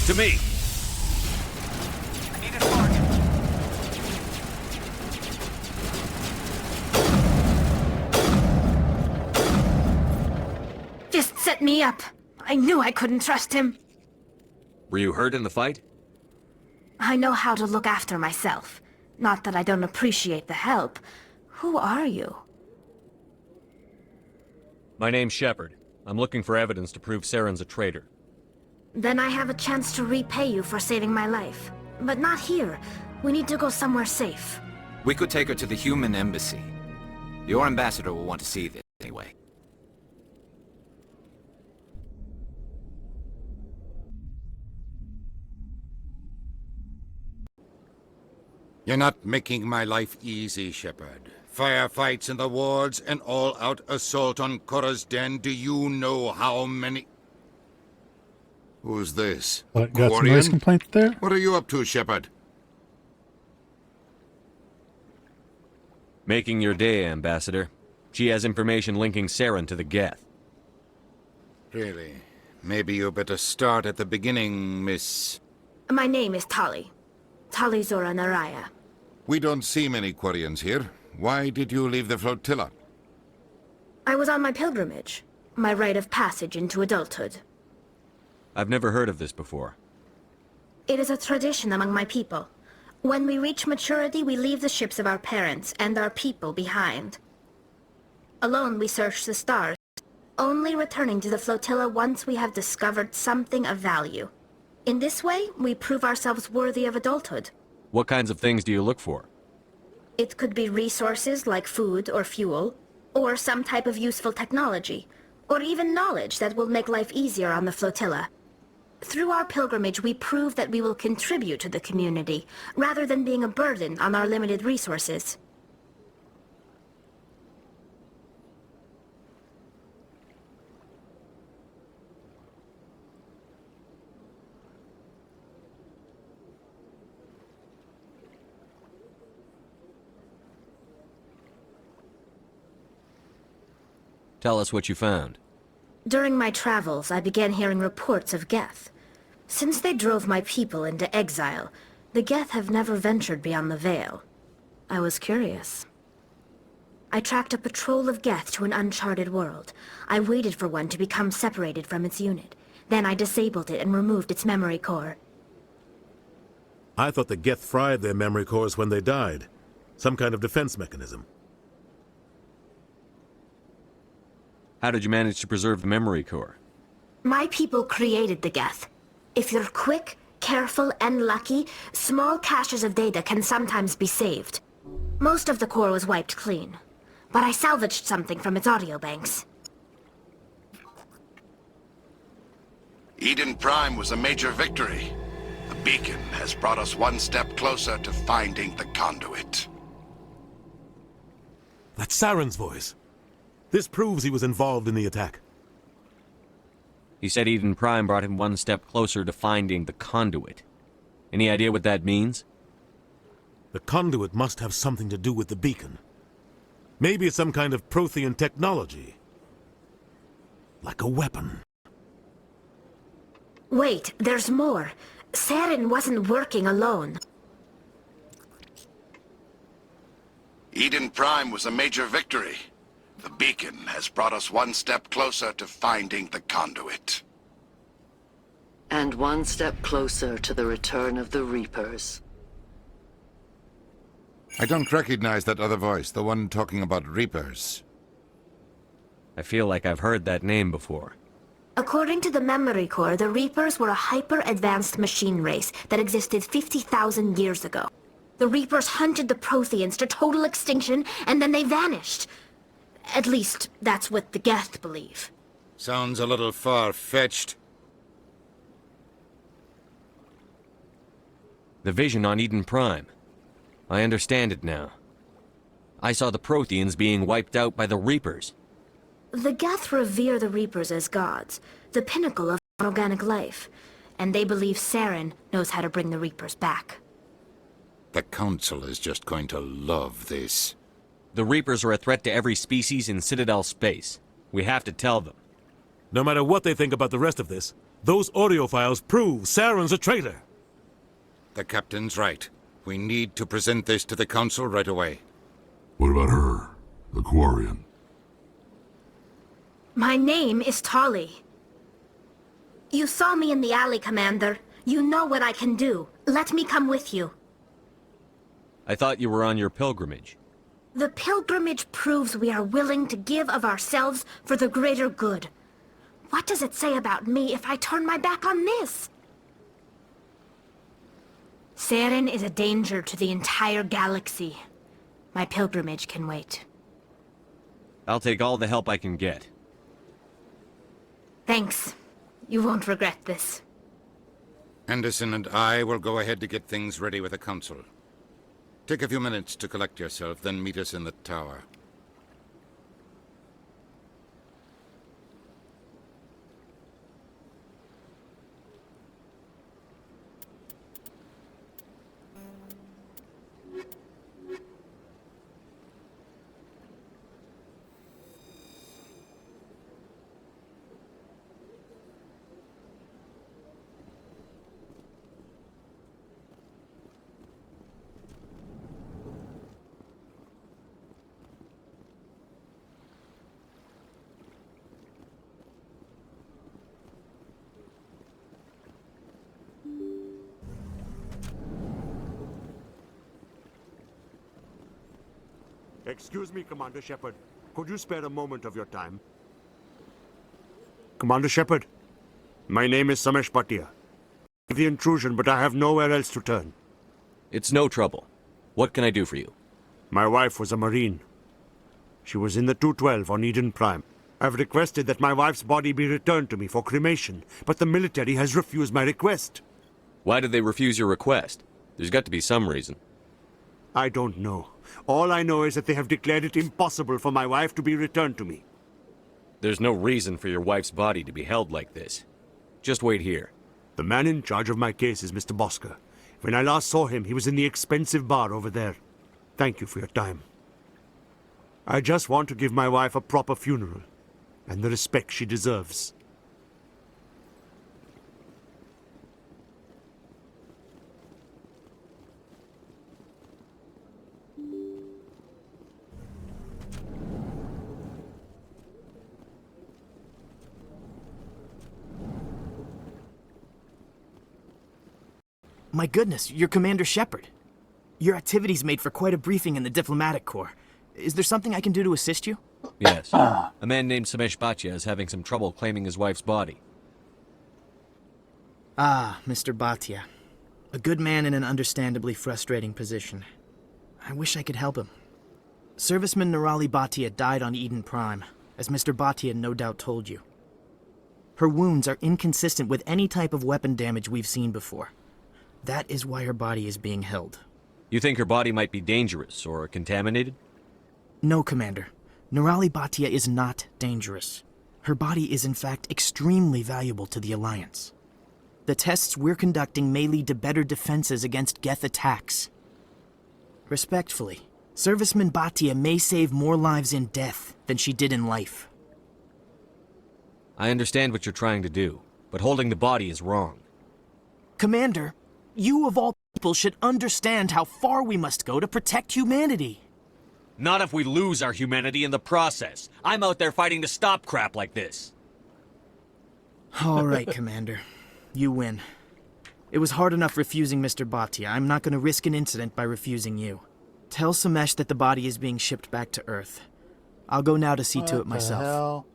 To me. I need a target. Fist set me up. I knew I couldn't trust him. Were you hurt in the fight? I know how to look after myself. Not that I don't appreciate the help. Who are you? My name's Shepard. I'm looking for evidence to prove Saren's a traitor. Then I have a chance to repay you for saving my life. But not here. We need to go somewhere safe. We could take her to the human embassy. Your ambassador will want to see this anyway. You're not making my life easy, Shepard. Firefights in the wards, an all-out assault on Korra's den. Do you know how many... Who's this? What, got some noise complaint there? What are you up to, Shepard? Making your day, Ambassador. She has information linking Saren to the Geth. Really? Maybe you better start at the beginning, Miss... My name is Tali. Tali Zora Naraya. We don't see many Quarians here. Why did you leave the flotilla? I was on my pilgrimage. My rite of passage into adulthood. I've never heard of this before. It is a tradition among my people. When we reach maturity, we leave the ships of our parents and our people behind. Alone, we search the stars, only returning to the flotilla once we have discovered something of value. In this way, we prove ourselves worthy of adulthood. What kinds of things do you look for? It could be resources like food or fuel, or some type of useful technology, or even knowledge that will make life easier on the flotilla. Through our pilgrimage, we prove that we will contribute to the community, rather than being a burden on our limited resources. Tell us what you found. During my travels, I began hearing reports of Geth. Since they drove my people into exile, the Geth have never ventured beyond the Veil. I was curious. I tracked a patrol of Geth to an uncharted world. I waited for one to become separated from its unit. Then I disabled it and removed its memory core. I thought the Geth fried their memory cores when they died. Some kind of defense mechanism. How did you manage to preserve the memory core? My people created the Geth. If you're quick, careful, and lucky, small caches of data can sometimes be saved. Most of the core was wiped clean, but I salvaged something from its audio banks. Eden Prime was a major victory. The beacon has brought us one step closer to finding the conduit. That's Saren's voice. This proves he was involved in the attack. He said Eden Prime brought him one step closer to finding the conduit. Any idea what that means? The conduit must have something to do with the beacon. Maybe it's some kind of Prothean technology. Like a weapon. Wait, there's more. Saren wasn't working alone. Eden Prime was a major victory. The beacon has brought us one step closer to finding the conduit. And one step closer to the return of the Reapers. I don't recognize that other voice, the one talking about Reapers. I feel like I've heard that name before. According to the memory core, the Reapers were a hyper-advanced machine race that existed 50,000 years ago. The Reapers hunted the Protheans to total extinction, and then they vanished. At least, that's what the Geth believe. Sounds a little far-fetched. The vision on Eden Prime. I understand it now. I saw the Protheans being wiped out by the Reapers. The Geth revere the Reapers as gods, the pinnacle of organic life, and they believe Saren knows how to bring the Reapers back. The Council is just going to love this. The Reapers are a threat to every species in Citadel space. We have to tell them. No matter what they think about the rest of this, those audio files prove Saren's a traitor. The Captain's right. We need to present this to the Council right away. What about her, the Quarian? My name is Tali. You saw me in the alley, Commander. You know what I can do. Let me come with you. I thought you were on your pilgrimage. The pilgrimage proves we are willing to give of ourselves for the greater good. What does it say about me if I turn my back on this? Saren is a danger to the entire galaxy. My pilgrimage can wait. I'll take all the help I can get. Thanks. You won't regret this. Anderson and I will go ahead to get things ready with the Council. Take a few minutes to collect yourself, then meet us in the tower. Excuse me, Commander Shepard. Could you spare a moment of your time? Commander Shepard, my name is Samesh Bhatia. The intrusion, but I have nowhere else to turn. It's no trouble. What can I do for you? My wife was a Marine. She was in the 212 on Eden Prime. I've requested that my wife's body be returned to me for cremation, but the military has refused my request. Why did they refuse your request? There's got to be some reason. I don't know. All I know is that they have declared it impossible for my wife to be returned to me. There's no reason for your wife's body to be held like this. Just wait here. The man in charge of my case is Mr. Bosker. When I last saw him, he was in the expensive bar over there. Thank you for your time. I just want to give my wife a proper funeral, and the respect she deserves. My goodness, you're Commander Shepard. Your activities made for quite a briefing in the Diplomatic Corps. Is there something I can do to assist you? Yes. A man named Samesh Bhatia is having some trouble claiming his wife's body. Ah, Mr. Bhatia. A good man in an understandably frustrating position. I wish I could help him. Serviceman Nirali Bhatia died on Eden Prime, as Mr. Bhatia no doubt told you. Her wounds are inconsistent with any type of weapon damage we've seen before. That is why her body is being held. You think her body might be dangerous or contaminated? No, Commander. Nirali Bhatia is not dangerous. Her body is in fact extremely valuable to the Alliance. The tests we're conducting may lead to better defenses against Geth attacks. Respectfully, Serviceman Bhatia may save more lives in death than she did in life. I understand what you're trying to do, but holding the body is wrong. Commander, you of all people should understand how far we must go to protect humanity. Not if we lose our humanity in the process. I'm out there fighting to stop crap like this. All right, Commander. You win. It was hard enough refusing Mr. Bhatia. I'm not going to risk an incident by refusing you. Tell Samesh that the body is being shipped back to Earth. I'll go now to see to it myself. What the hell?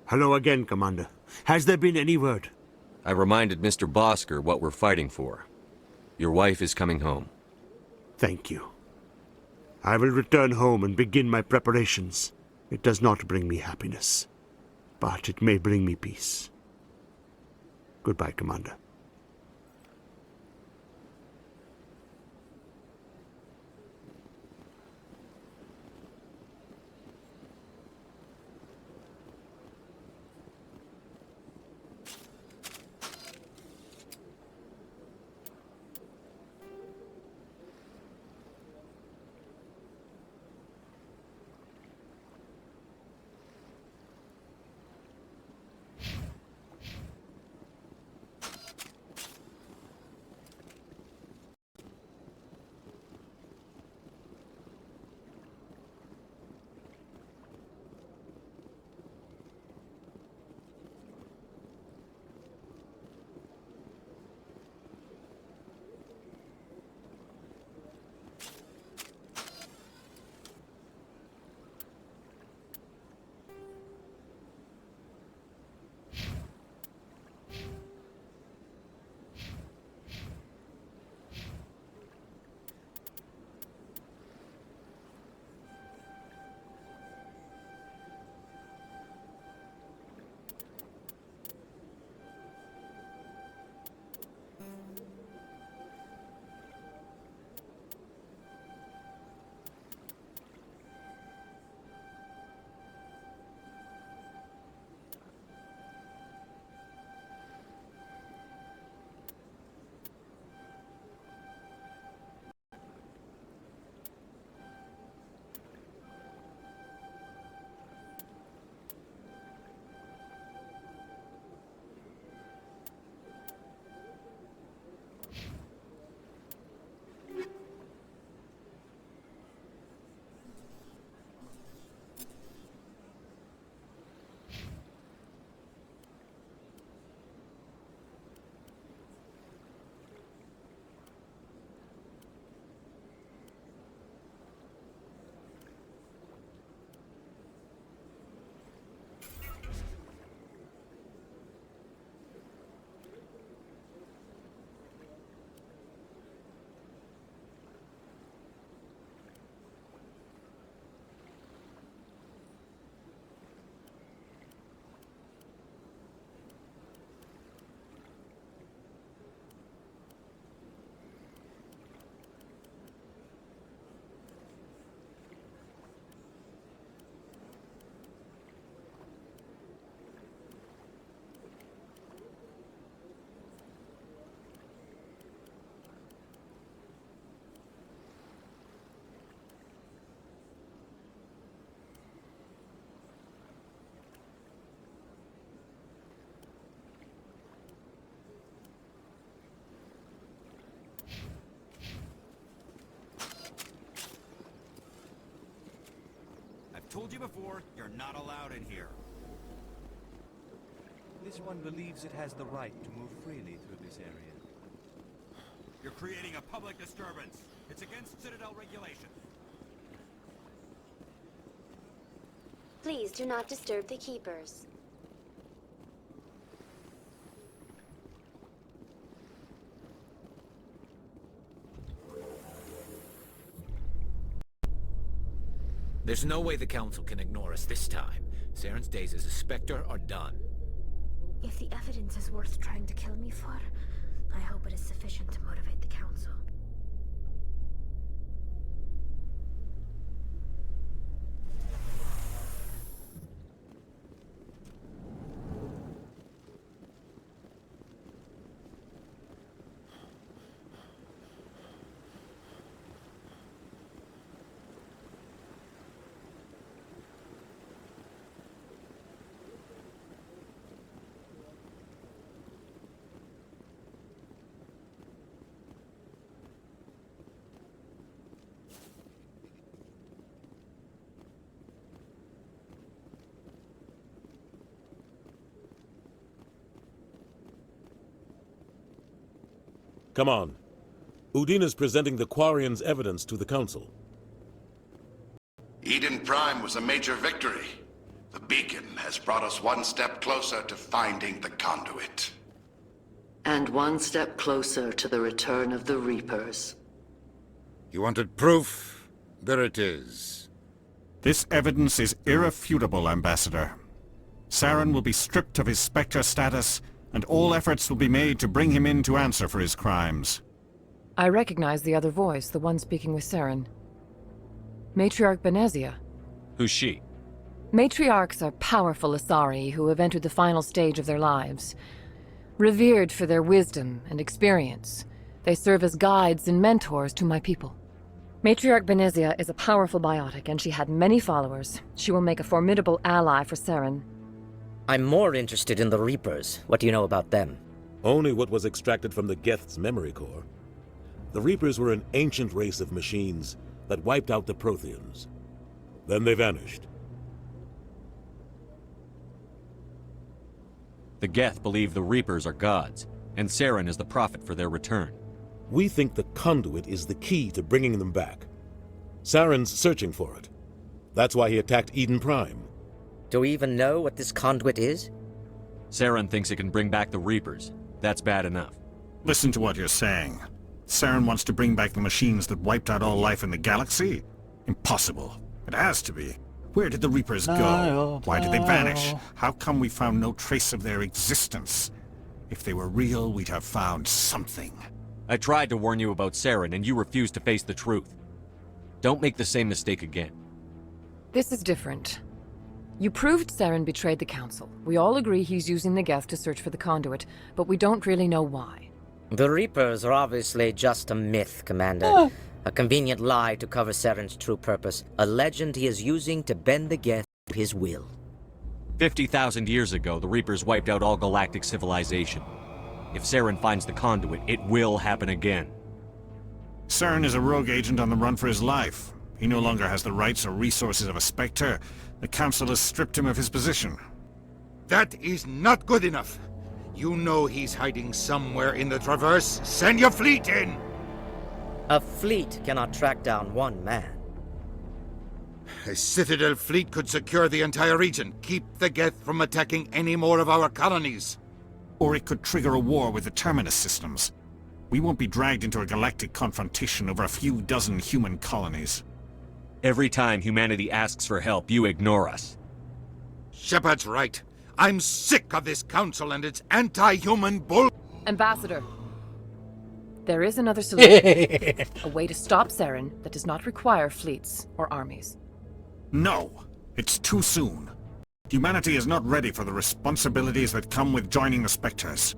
Hello again, Commander. Has there been any word? I reminded Mr. Bosker what we're fighting for. Your wife is coming home. Thank you. I will return home and begin my preparations. It does not bring me happiness, but it may bring me peace. Goodbye, Commander. told you before, you're not allowed in here. This one believes it has the right to move freely through this area. You're creating a public disturbance. It's against Citadel regulation. Please do not disturb the keepers. There's no way the Council can ignore us this time. Saren's days as a Spectre are done. If the evidence is worth trying to kill me for, I hope it is sufficient to motivate the Council. Come on. Udine is presenting the Quarians' evidence to the Council. Eden Prime was a major victory. The beacon has brought us one step closer to finding the conduit. And one step closer to the return of the Reapers. You wanted proof? There it is. This evidence is irrefutable, Ambassador. Saren will be stripped of his Spectre status, and all efforts will be made to bring him in to answer for his crimes. I recognize the other voice, the one speaking with Saren. Matriarch Benezia. Who's she? Matriarchs are powerful Asari who have entered the final stage of their lives. Revered for their wisdom and experience, they serve as guides and mentors to my people. Matriarch Benezia is a powerful biotic, and she had many followers. She will make a formidable ally for Saren. I'm more interested in the Reapers. What do you know about them? Only what was extracted from the Geth's memory core. The Reapers were an ancient race of machines that wiped out the Protheans. Then they vanished. The Geth believe the Reapers are gods, and Saren is the prophet for their return. We think the conduit is the key to bringing them back. Saren's searching for it. That's why he attacked Eden Prime. Do we even know what this conduit is? Saren thinks it can bring back the Reapers. That's bad enough. Listen to what you're saying. Saren wants to bring back the machines that wiped out all life in the galaxy? Impossible. It has to be. Where did the Reapers go? Why did they vanish? How come we found no trace of their existence? If they were real, we'd have found something. I tried to warn you about Saren, and you refused to face the truth. Don't make the same mistake again. This is different. You proved Saren betrayed the Council. We all agree he's using the Geth to search for the conduit, but we don't really know why. The Reapers are obviously just a myth, Commander. A convenient lie to cover Saren's true purpose. A legend he is using to bend the Geth to his will. 50,000 years ago, the Reapers wiped out all galactic civilization. If Saren finds the conduit, it will happen again. Saren is a rogue agent on the run for his life. He no longer has the rights or resources of a Spectre. The Council has stripped him of his position. That is not good enough. You know he's hiding somewhere in the Traverse. Send your fleet in! A fleet cannot track down one man. A Citadel fleet could secure the entire region, keep the Geth from attacking any more of our colonies. Or it could trigger a war with the Terminus systems. We won't be dragged into a galactic confrontation over a few dozen human colonies. Every time humanity asks for help, you ignore us. Shepard's right. I'm sick of this council and its anti-human bull... Ambassador, there is another solution. A way to stop Saren that does not require fleets or armies. No, it's too soon. Humanity is not ready for the responsibilities that come with joining the Spectres.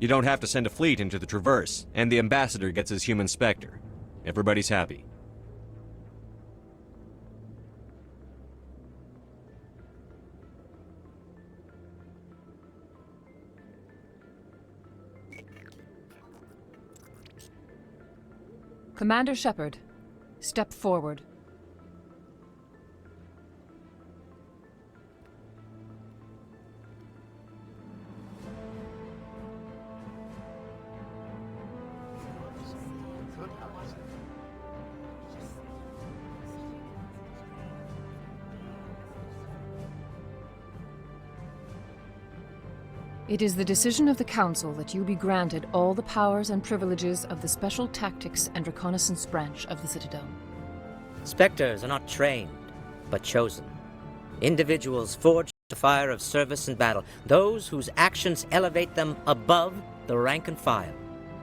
You don't have to send a fleet into the Traverse, and the Ambassador gets his human Spectre. Everybody's happy. Commander Shepard, step forward. It is the decision of the Council that you be granted all the powers and privileges of the Special Tactics and Reconnaissance Branch of the Citadel. Spectres are not trained, but chosen. Individuals forged the fire of service and battle, those whose actions elevate them above the rank and file.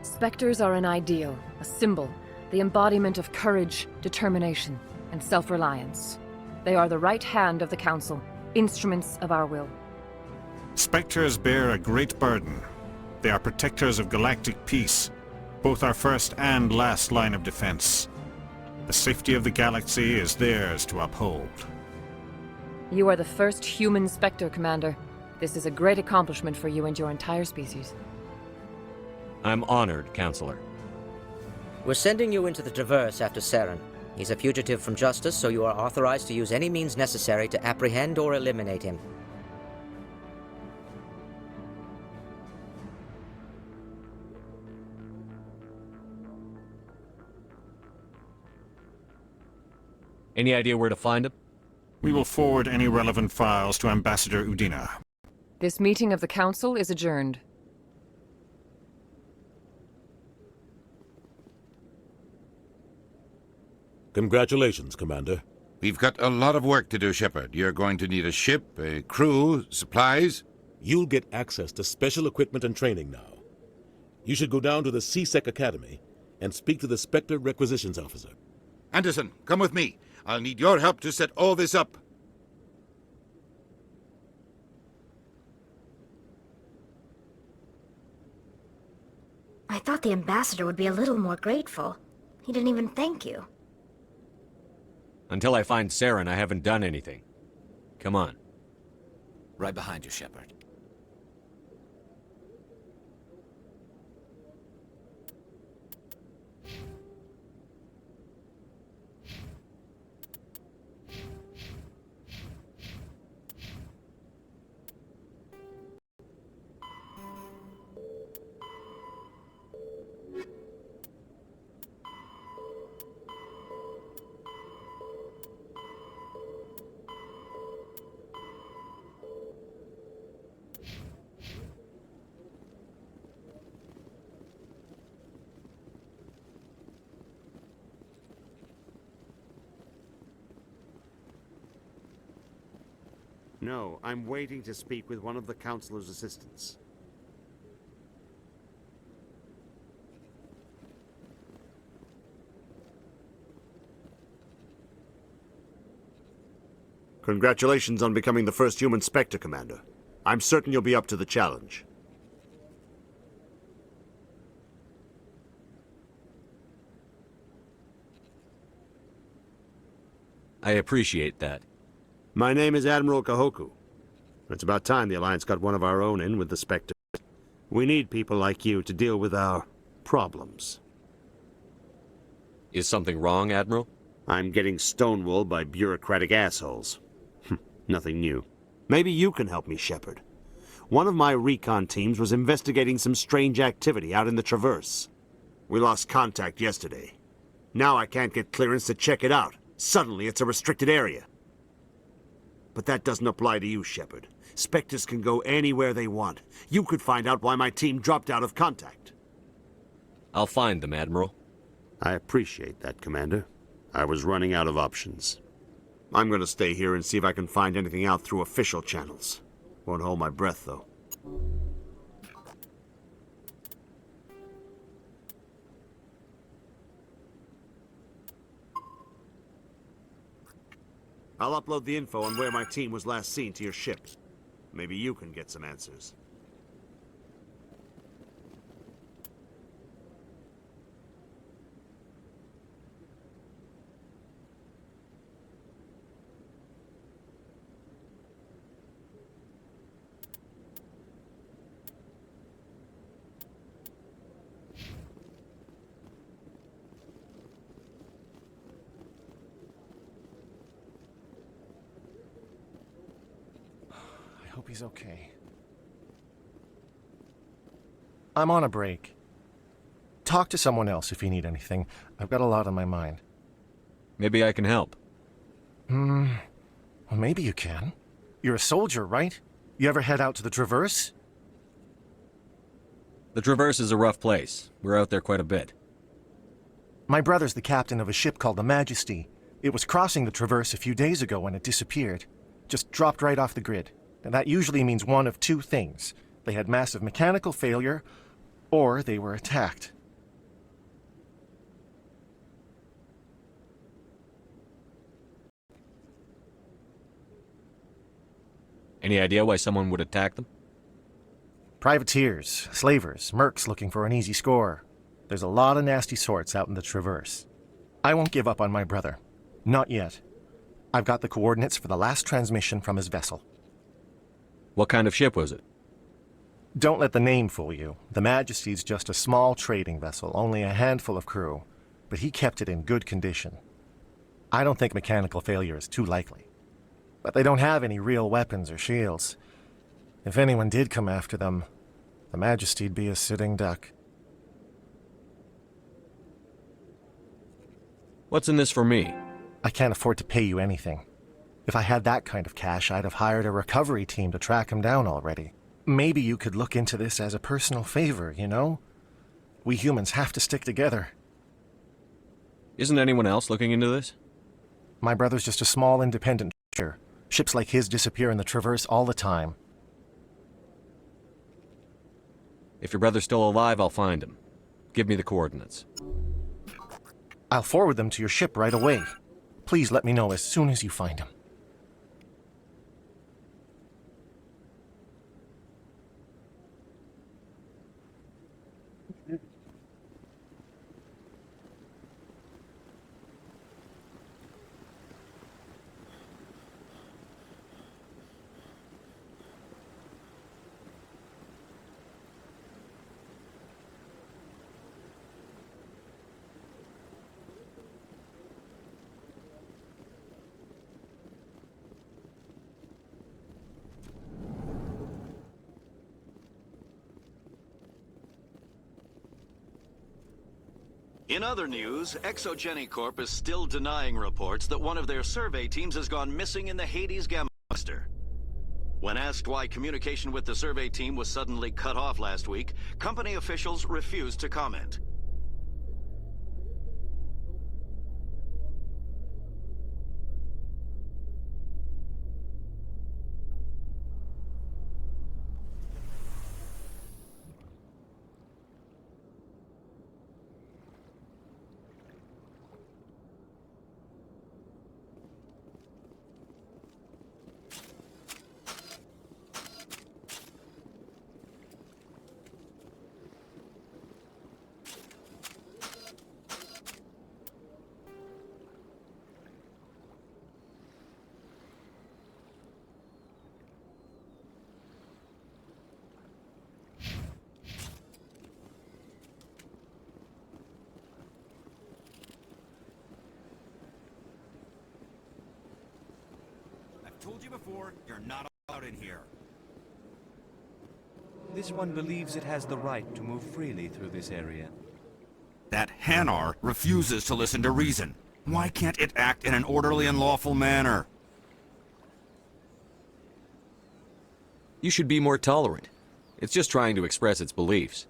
Spectres are an ideal, a symbol, the embodiment of courage, determination, and self-reliance. They are the right hand of the Council, instruments of our will. Spectres bear a great burden. They are protectors of galactic peace, both our first and last line of defense. The safety of the galaxy is theirs to uphold. You are the first human Spectre, Commander. This is a great accomplishment for you and your entire species. I'm honored, Counselor. We're sending you into the Traverse after Saren. He's a fugitive from justice, so you are authorized to use any means necessary to apprehend or eliminate him. Any idea where to find him? We will forward any relevant files to Ambassador Udina. This meeting of the Council is adjourned. Congratulations, Commander. We've got a lot of work to do, Shepard. You're going to need a ship, a crew, supplies. You'll get access to special equipment and training now. You should go down to the C-Sec Academy and speak to the Spectre Requisitions Officer. Anderson, come with me. I'll need your help to set all this up. I thought the ambassador would be a little more grateful. He didn't even thank you. Until I find Saren, I haven't done anything. Come on. Right behind you, Shepard. No, I'm waiting to speak with one of the Councilor's assistants. Congratulations on becoming the first human Spectre, Commander. I'm certain you'll be up to the challenge. I appreciate that. My name is Admiral Kahoku. It's about time the Alliance got one of our own in with the Spectre. We need people like you to deal with our problems. Is something wrong, Admiral? I'm getting stonewalled by bureaucratic assholes. Nothing new. Maybe you can help me, Shepard. One of my recon teams was investigating some strange activity out in the Traverse. We lost contact yesterday. Now I can't get clearance to check it out. Suddenly it's a restricted area. But that doesn't apply to you, Shepard. Spectres can go anywhere they want. You could find out why my team dropped out of contact. I'll find them, Admiral. I appreciate that, Commander. I was running out of options. I'm going to stay here and see if I can find anything out through official channels. Won't hold my breath, though. I'll upload the info on where my team was last seen to your ship. Maybe you can get some answers. I hope he's okay. I'm on a break. Talk to someone else if you need anything. I've got a lot on my mind. Maybe I can help. Well, maybe you can. You're a soldier, right? You ever head out to the Traverse? The Traverse is a rough place. We're out there quite a bit. My brother's the captain of a ship called the Majesty. It was crossing the Traverse a few days ago when it disappeared. Just dropped right off the grid. And that usually means one of two things. They had massive mechanical failure, or they were attacked. Any idea why someone would attack them? Privateers, slavers, mercs looking for an easy score. There's a lot of nasty sorts out in the Traverse. I won't give up on my brother. Not yet. I've got the coordinates for the last transmission from his vessel. What kind of ship was it? Don't let the name fool you. The Majesty's just a small trading vessel, only a handful of crew. But he kept it in good condition. I don't think mechanical failure is too likely. But they don't have any real weapons or shields. If anyone did come after them, the Majesty'd be a sitting duck. What's in this for me? I can't afford to pay you anything. If I had that kind of cash, I'd have hired a recovery team to track him down already. Maybe you could look into this as a personal favor, you know? We humans have to stick together. Isn't anyone else looking into this? My brother's just a small independent trader. Ships like his disappear in the Traverse all the time. If your brother's still alive, I'll find him. Give me the coordinates. I'll forward them to your ship right away. Please let me know as soon as you find him. In other news, Exogeny Corp is still denying reports that one of their survey teams has gone missing in the Hades Gamma cluster. When asked why communication with the survey team was suddenly cut off last week, company officials refused to comment. Told you before, you're not allowed in here. This one believes it has the right to move freely through this area. That Hanar refuses to listen to reason. Why can't it act in an orderly and lawful manner? You should be more tolerant. It's just trying to express its beliefs.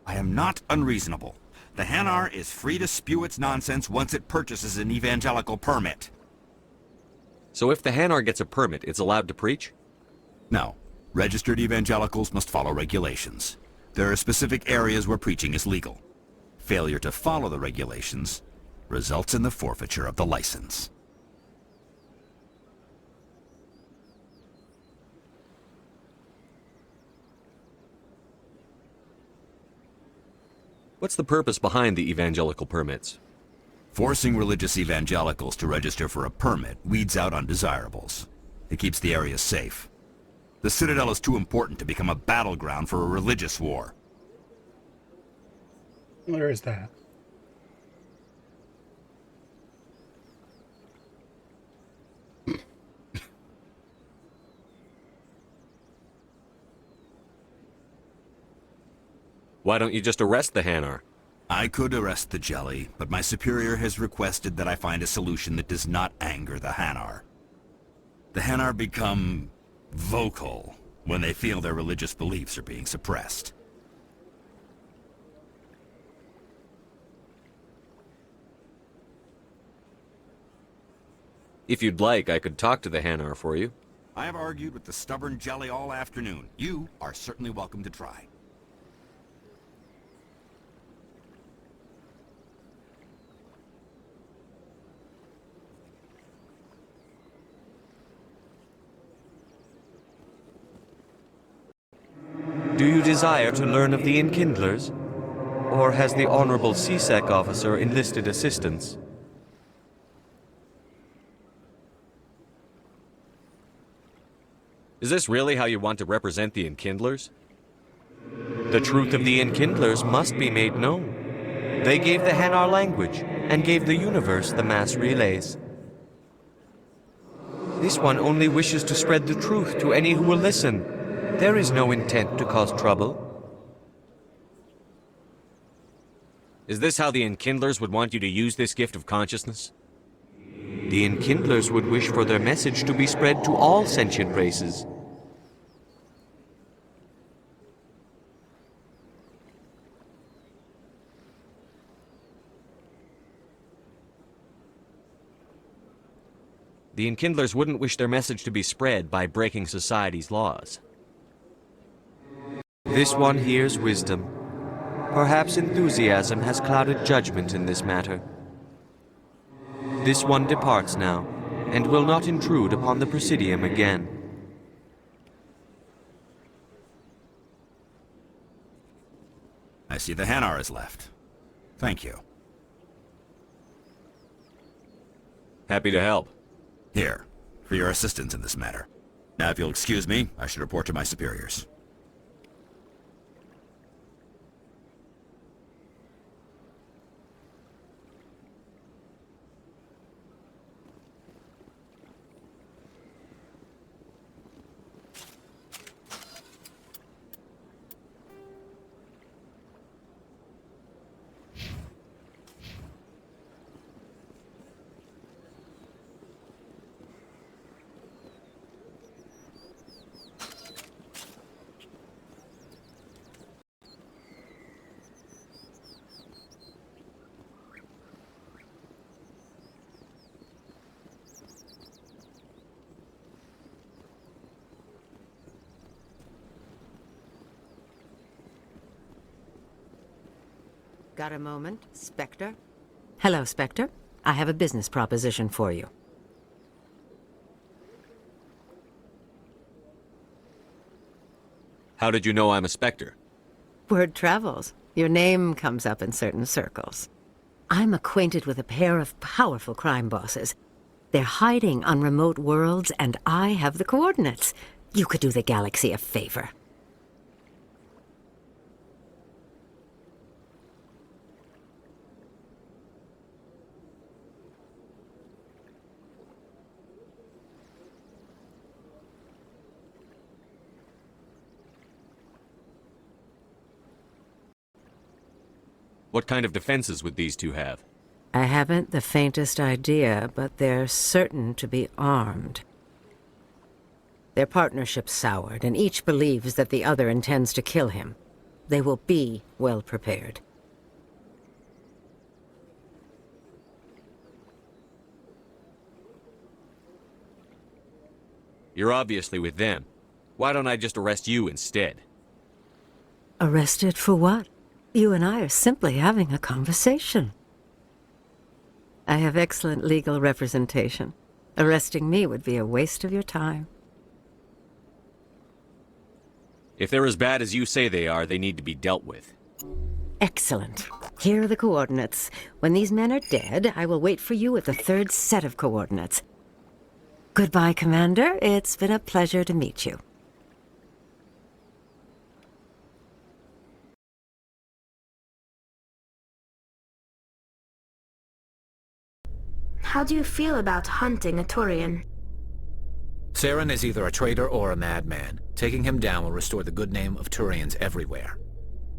I am not unreasonable. The Hanar is free to spew its nonsense once it purchases an evangelical permit. So if the Hanar gets a permit, it's allowed to preach? No. Registered evangelicals must follow regulations. There are specific areas where preaching is legal. Failure to follow the regulations results in the forfeiture of the license. What's the purpose behind the evangelical permits? Forcing religious evangelicals to register for a permit weeds out undesirables. It keeps the area safe. The Citadel is too important to become a battleground for a religious war. Where is that? Why don't you just arrest the Hanar? I could arrest the jelly, but my superior has requested that I find a solution that does not anger the Hanar. The Hanar become vocal when they feel their religious beliefs are being suppressed. If you'd like, I could talk to the Hanar for you. I have argued with the stubborn jelly all afternoon. You are certainly welcome to try. Do you desire to learn of the Enkindlers? Or has the Honorable CSEC officer enlisted assistance? Is this really how you want to represent the Enkindlers? The truth of the Enkindlers must be made known. They gave the Hanar language, and gave the universe the mass relays. This one only wishes to spread the truth to any who will listen. There is no intent to cause trouble. Is this how the Enkindlers would want you to use this gift of consciousness? The Enkindlers would wish for their message to be spread to all sentient races. The Enkindlers wouldn't wish their message to be spread by breaking society's laws. This one hears wisdom. Perhaps enthusiasm has clouded judgment in this matter. This one departs now, and will not intrude upon the Presidium again. I see the Hanar is left. Thank you. Happy to help. Here, for your assistance in this matter. Now, if you'll excuse me, I should report to my superiors. Got a moment, Spectre? Hello, Spectre. I have a business proposition for you. How did you know I'm a Spectre? Word travels. Your name comes up in certain circles. I'm acquainted with a pair of powerful crime bosses. They're hiding on remote worlds, and I have the coordinates. You could do the galaxy a favor. What kind of defenses would these two have? I haven't the faintest idea, but they're certain to be armed. Their partnership's soured, and each believes that the other intends to kill him. They will be well prepared. You're obviously with them. Why don't I just arrest you instead? Arrested for what? You and I are simply having a conversation. I have excellent legal representation. Arresting me would be a waste of your time. If they're as bad as you say they are, they need to be dealt with. Excellent. Here are the coordinates. When these men are dead, I will wait for you at the third set of coordinates. Goodbye, Commander. It's been a pleasure to meet you. How do you feel about hunting a Turian? Saren is either a traitor or a madman. Taking him down will restore the good name of Turians everywhere.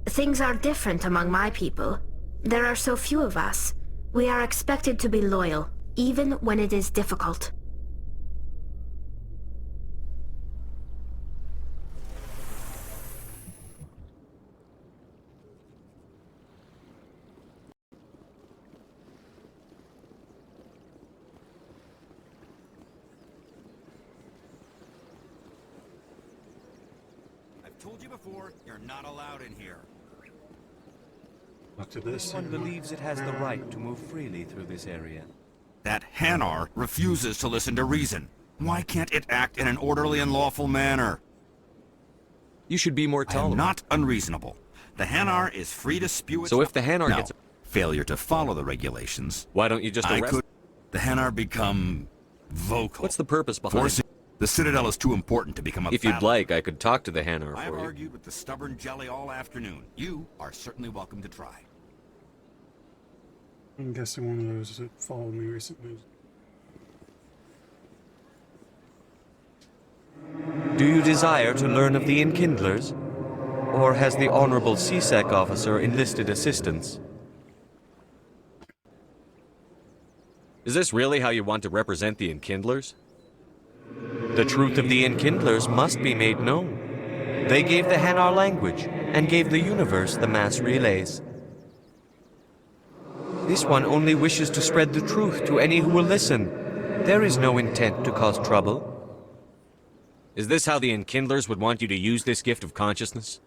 Things are different among my people. There are so few of us. We are expected to be loyal, even when it is difficult. told you before, you're not allowed in here. One believes it has the right to move freely through this area. That Hanar refuses to listen to reason. Why can't it act in an orderly and lawful manner? You should be more tolerant. I'm not unreasonable. The Hanar is free to spew its... So if the Hanar No. gets... Failure to follow the regulations... Why don't you just arrest... The Hanar become... vocal. What's the purpose behind it? The Citadel is too important to become a If you'd like, I could talk to the Hanar I've for you. argued with the stubborn jelly all afternoon. You are certainly welcome to try. I'm guessing one of those that followed me recently. Do you desire to learn of the Enkindlers? Or has the Honorable CSEC officer enlisted assistance? Is this really how you want to represent the Enkindlers? The truth of the Enkindlers must be made known. They gave the Hanar language, and gave the universe the mass relays. This one only wishes to spread the truth to any who will listen. There is no intent to cause trouble. Is this how the Enkindlers would want you to use this gift of consciousness?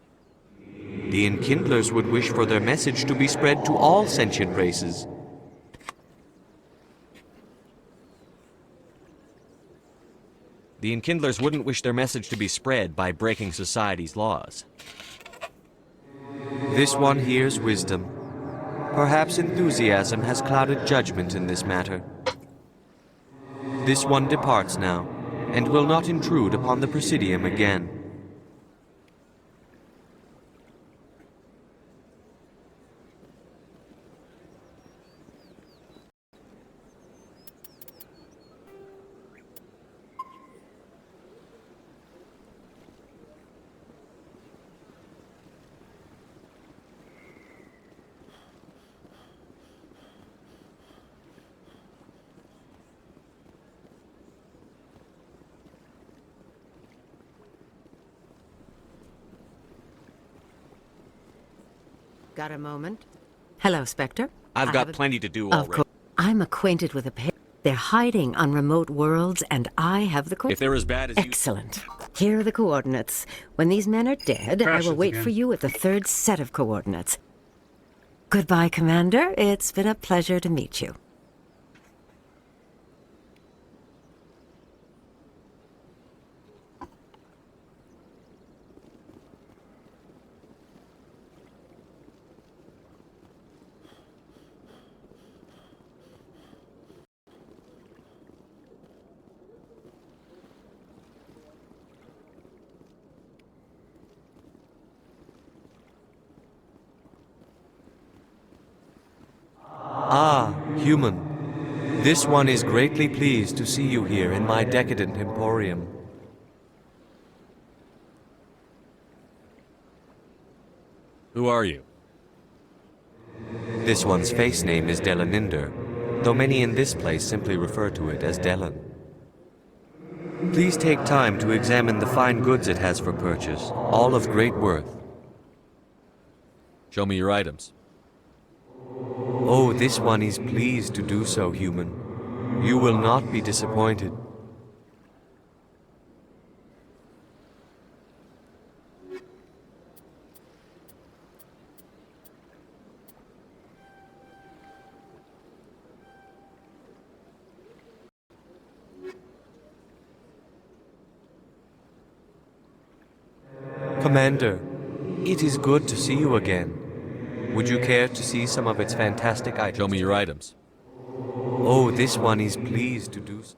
The Enkindlers would wish for their message to be spread to all sentient races. The Enkindlers wouldn't wish their message to be spread by breaking society's laws. This one hears wisdom. Perhaps enthusiasm has clouded judgment in this matter. This one departs now, and will not intrude upon the Presidium again. Got a moment? Hello, Spectre. I've got plenty to do Of already. course. I'm acquainted with a pair. They're hiding on remote worlds, and I have the If they're as bad as you... Excellent. Here are the coordinates. When these men are dead, I will wait for you at the third set of coordinates. Goodbye, Commander. It's been a pleasure to meet you. Ah, human. This one is greatly pleased to see you here in my decadent emporium. Who are you? This one's face name is Delaninder, though many in this place simply refer to it as Delan. Please take time to examine the fine goods it has for purchase, all of great worth. Show me your items. Oh, this one is pleased to do so, human. You will not be disappointed. Commander, it is good to see you again. Would you care to see some of its fantastic items? Show me your items. Oh, this one is pleased to do so.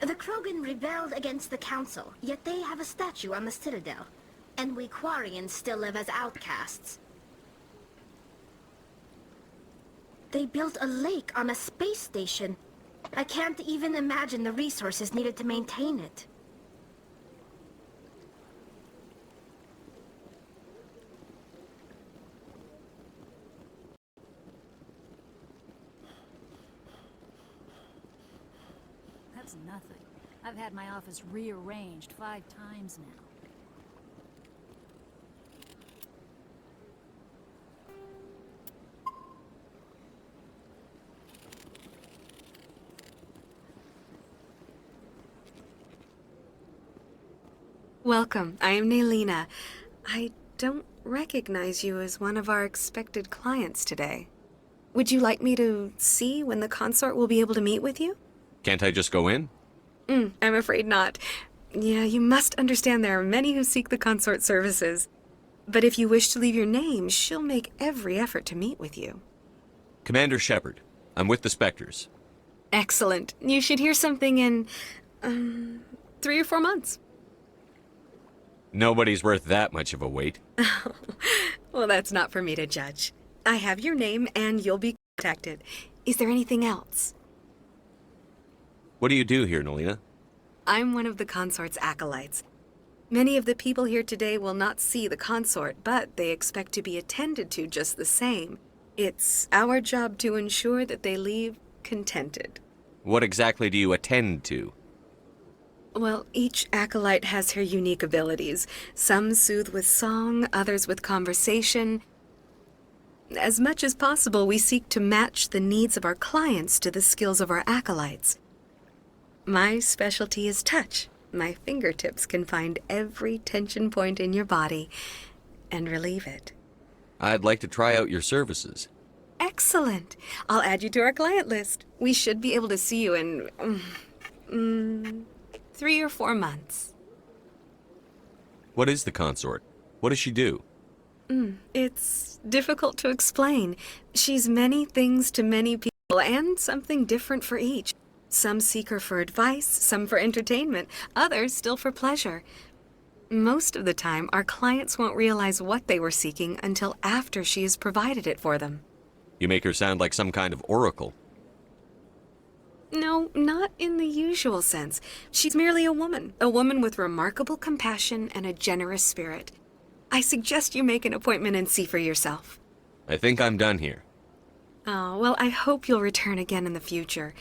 The Krogan rebelled against the Council, yet they have a statue on the Citadel. And we Quarians still live as outcasts. They built a lake on a space station. I can't even imagine the resources needed to maintain it. is nothing. I've had my office rearranged 5 times now. Welcome. I am Naylina. I don't recognize you as one of our expected clients today. Would you like me to see when the consort will be able to meet with you? Can't I just go in? I'm afraid not. Yeah, you must understand there are many who seek the consort services. But if you wish to leave your name, she'll make every effort to meet with you. Commander Shepard, I'm with the Spectres. Excellent. You should hear something in, 3 or 4 months. Nobody's worth that much of a wait. Well, that's not for me to judge. I have your name and you'll be contacted. Is there anything else? What do you do here, Naylina? I'm one of the consort's acolytes. Many of the people here today will not see the consort, but they expect to be attended to just the same. It's our job to ensure that they leave contented. What exactly do you attend to? Well, each acolyte has her unique abilities. Some soothe with song, others with conversation. As much as possible, we seek to match the needs of our clients to the skills of our acolytes. My specialty is touch. My fingertips can find every tension point in your body and relieve it. I'd like to try out your services. Excellent. I'll add you to our client list. We should be able to see you in 3 or 4 months. What is the consort? What does she do? It's difficult to explain. She's many things to many people and something different for each. Some seek her for advice, some for entertainment, others still for pleasure. Most of the time, our clients won't realize what they were seeking until after she has provided it for them. You make her sound like some kind of oracle. No, not in the usual sense. She's merely a woman with remarkable compassion and a generous spirit. I suggest you make an appointment and see for yourself. I think I'm done here. Oh, well, I hope you'll return again in the future.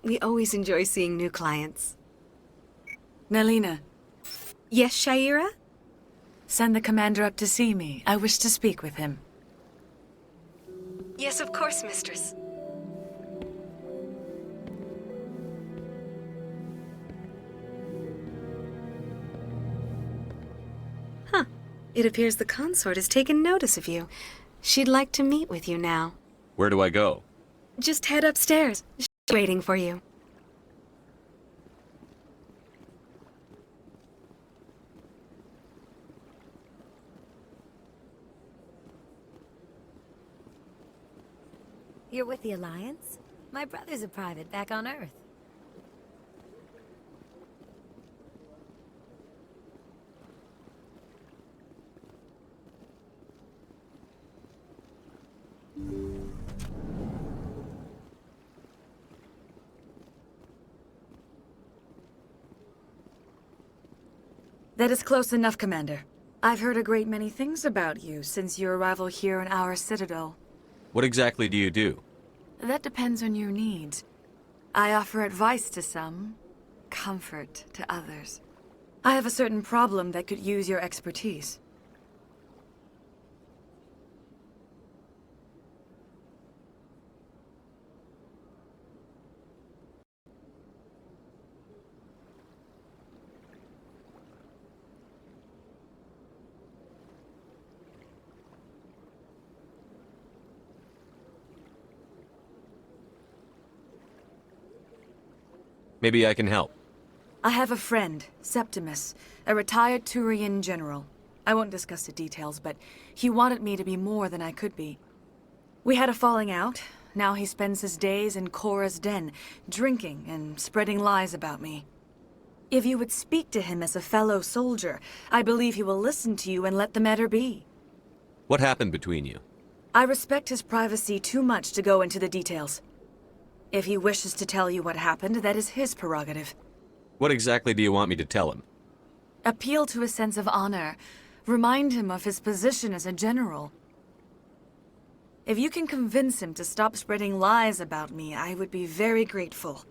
We always enjoy seeing new clients. Naylina. Yes, Shaira? Send the commander up to see me. I wish to speak with him. Yes, of course, mistress. Huh. It appears the consort has taken notice of you. She'd like to meet with you now. Where do I go? Just head upstairs. She's waiting for you. You're with the Alliance? My brother's a private back on Earth. That is close enough, Commander. I've heard a great many things about you since your arrival here in our citadel. What exactly do you do? That depends on your needs. I offer advice to some, comfort to others. I have a certain problem that could use your expertise. Maybe I can help. I have a friend, Septimus, a retired Turian general. I won't discuss the details, but he wanted me to be more than I could be. We had a falling out. Now he spends his days in Korra's den, drinking and spreading lies about me. If you would speak to him as a fellow soldier, I believe he will listen to you and let the matter be. What happened between you? I respect his privacy too much to go into the details. If he wishes to tell you what happened, that is his prerogative. What exactly do you want me to tell him? Appeal to his sense of honor. Remind him of his position as a general. If you can convince him to stop spreading lies about me, I would be very grateful.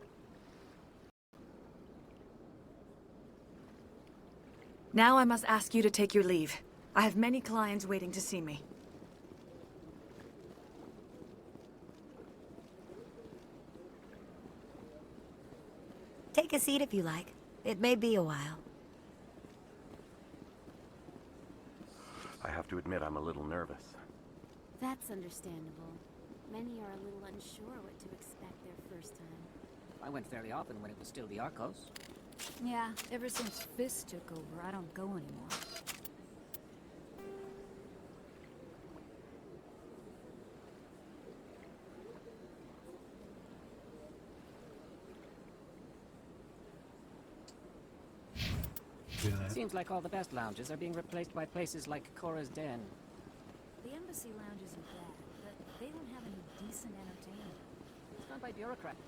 Now I must ask you to take your leave. I have many clients waiting to see me. Take a seat if you like. It may be a while. I have to admit I'm a little nervous. That's understandable. Many are a little unsure what to expect their first time. I went fairly often when it was still the Arcos. Yeah, ever since Fist took over, I don't go anymore. Seems like all the best lounges are being replaced by places like Cora's Den. The embassy lounges are bad, but they don't have any decent entertainment. It's run by bureaucrats.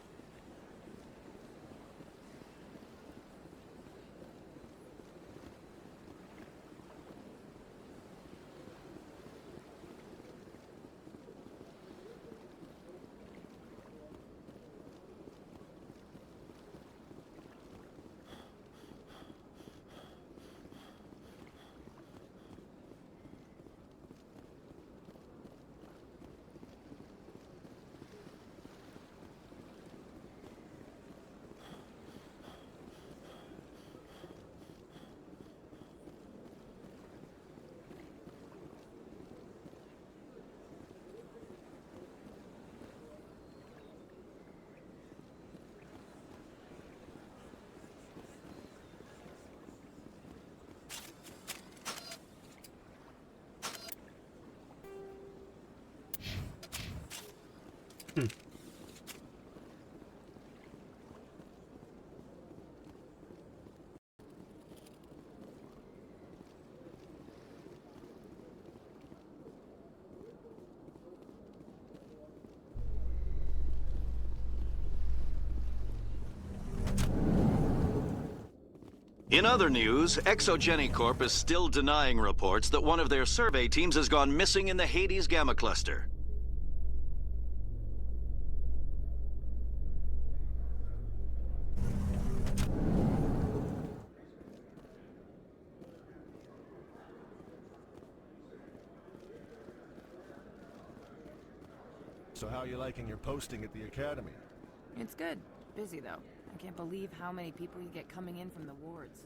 In other news, Exogeny Corp is still denying reports that one of their survey teams has gone missing in the Hades Gamma Cluster. So how are you liking your posting at the academy? It's good. Busy, though. I can't believe how many people you get coming in from the wards.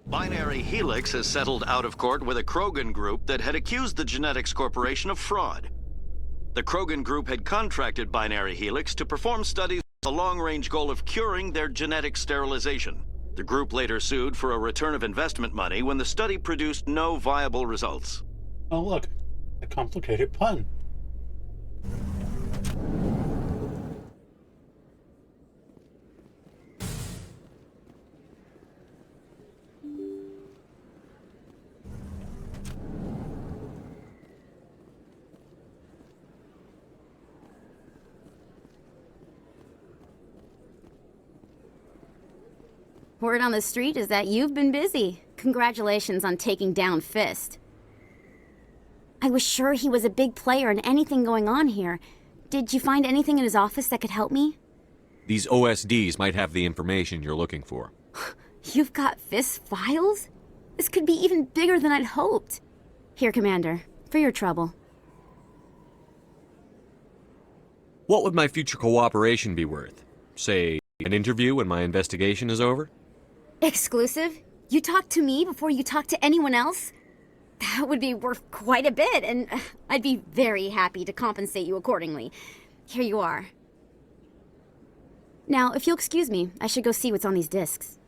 Binary Helix has settled out of court with a Krogan group that had accused the Genetics Corporation of fraud. The Krogan group had contracted Binary Helix to perform studies with a long-range goal of curing their genetic sterilization. The group later sued for a return of investment money when the study produced no viable results. Oh look, a complicated pun. Word on the street is that you've been busy. Congratulations on taking down Fist. I was sure he was a big player in anything going on here. Did you find anything in his office that could help me? These OSDs might have the information you're looking for. You've got Fist's files? This could be even bigger than I'd hoped. Here, Commander, for your trouble. What would my future cooperation be worth? Say, an interview when my investigation is over? Exclusive? You talk to me before you talk to anyone else? That would be worth quite a bit, and I'd be very happy to compensate you accordingly. Here you are. Now, if you'll excuse me, I should go see what's on these discs.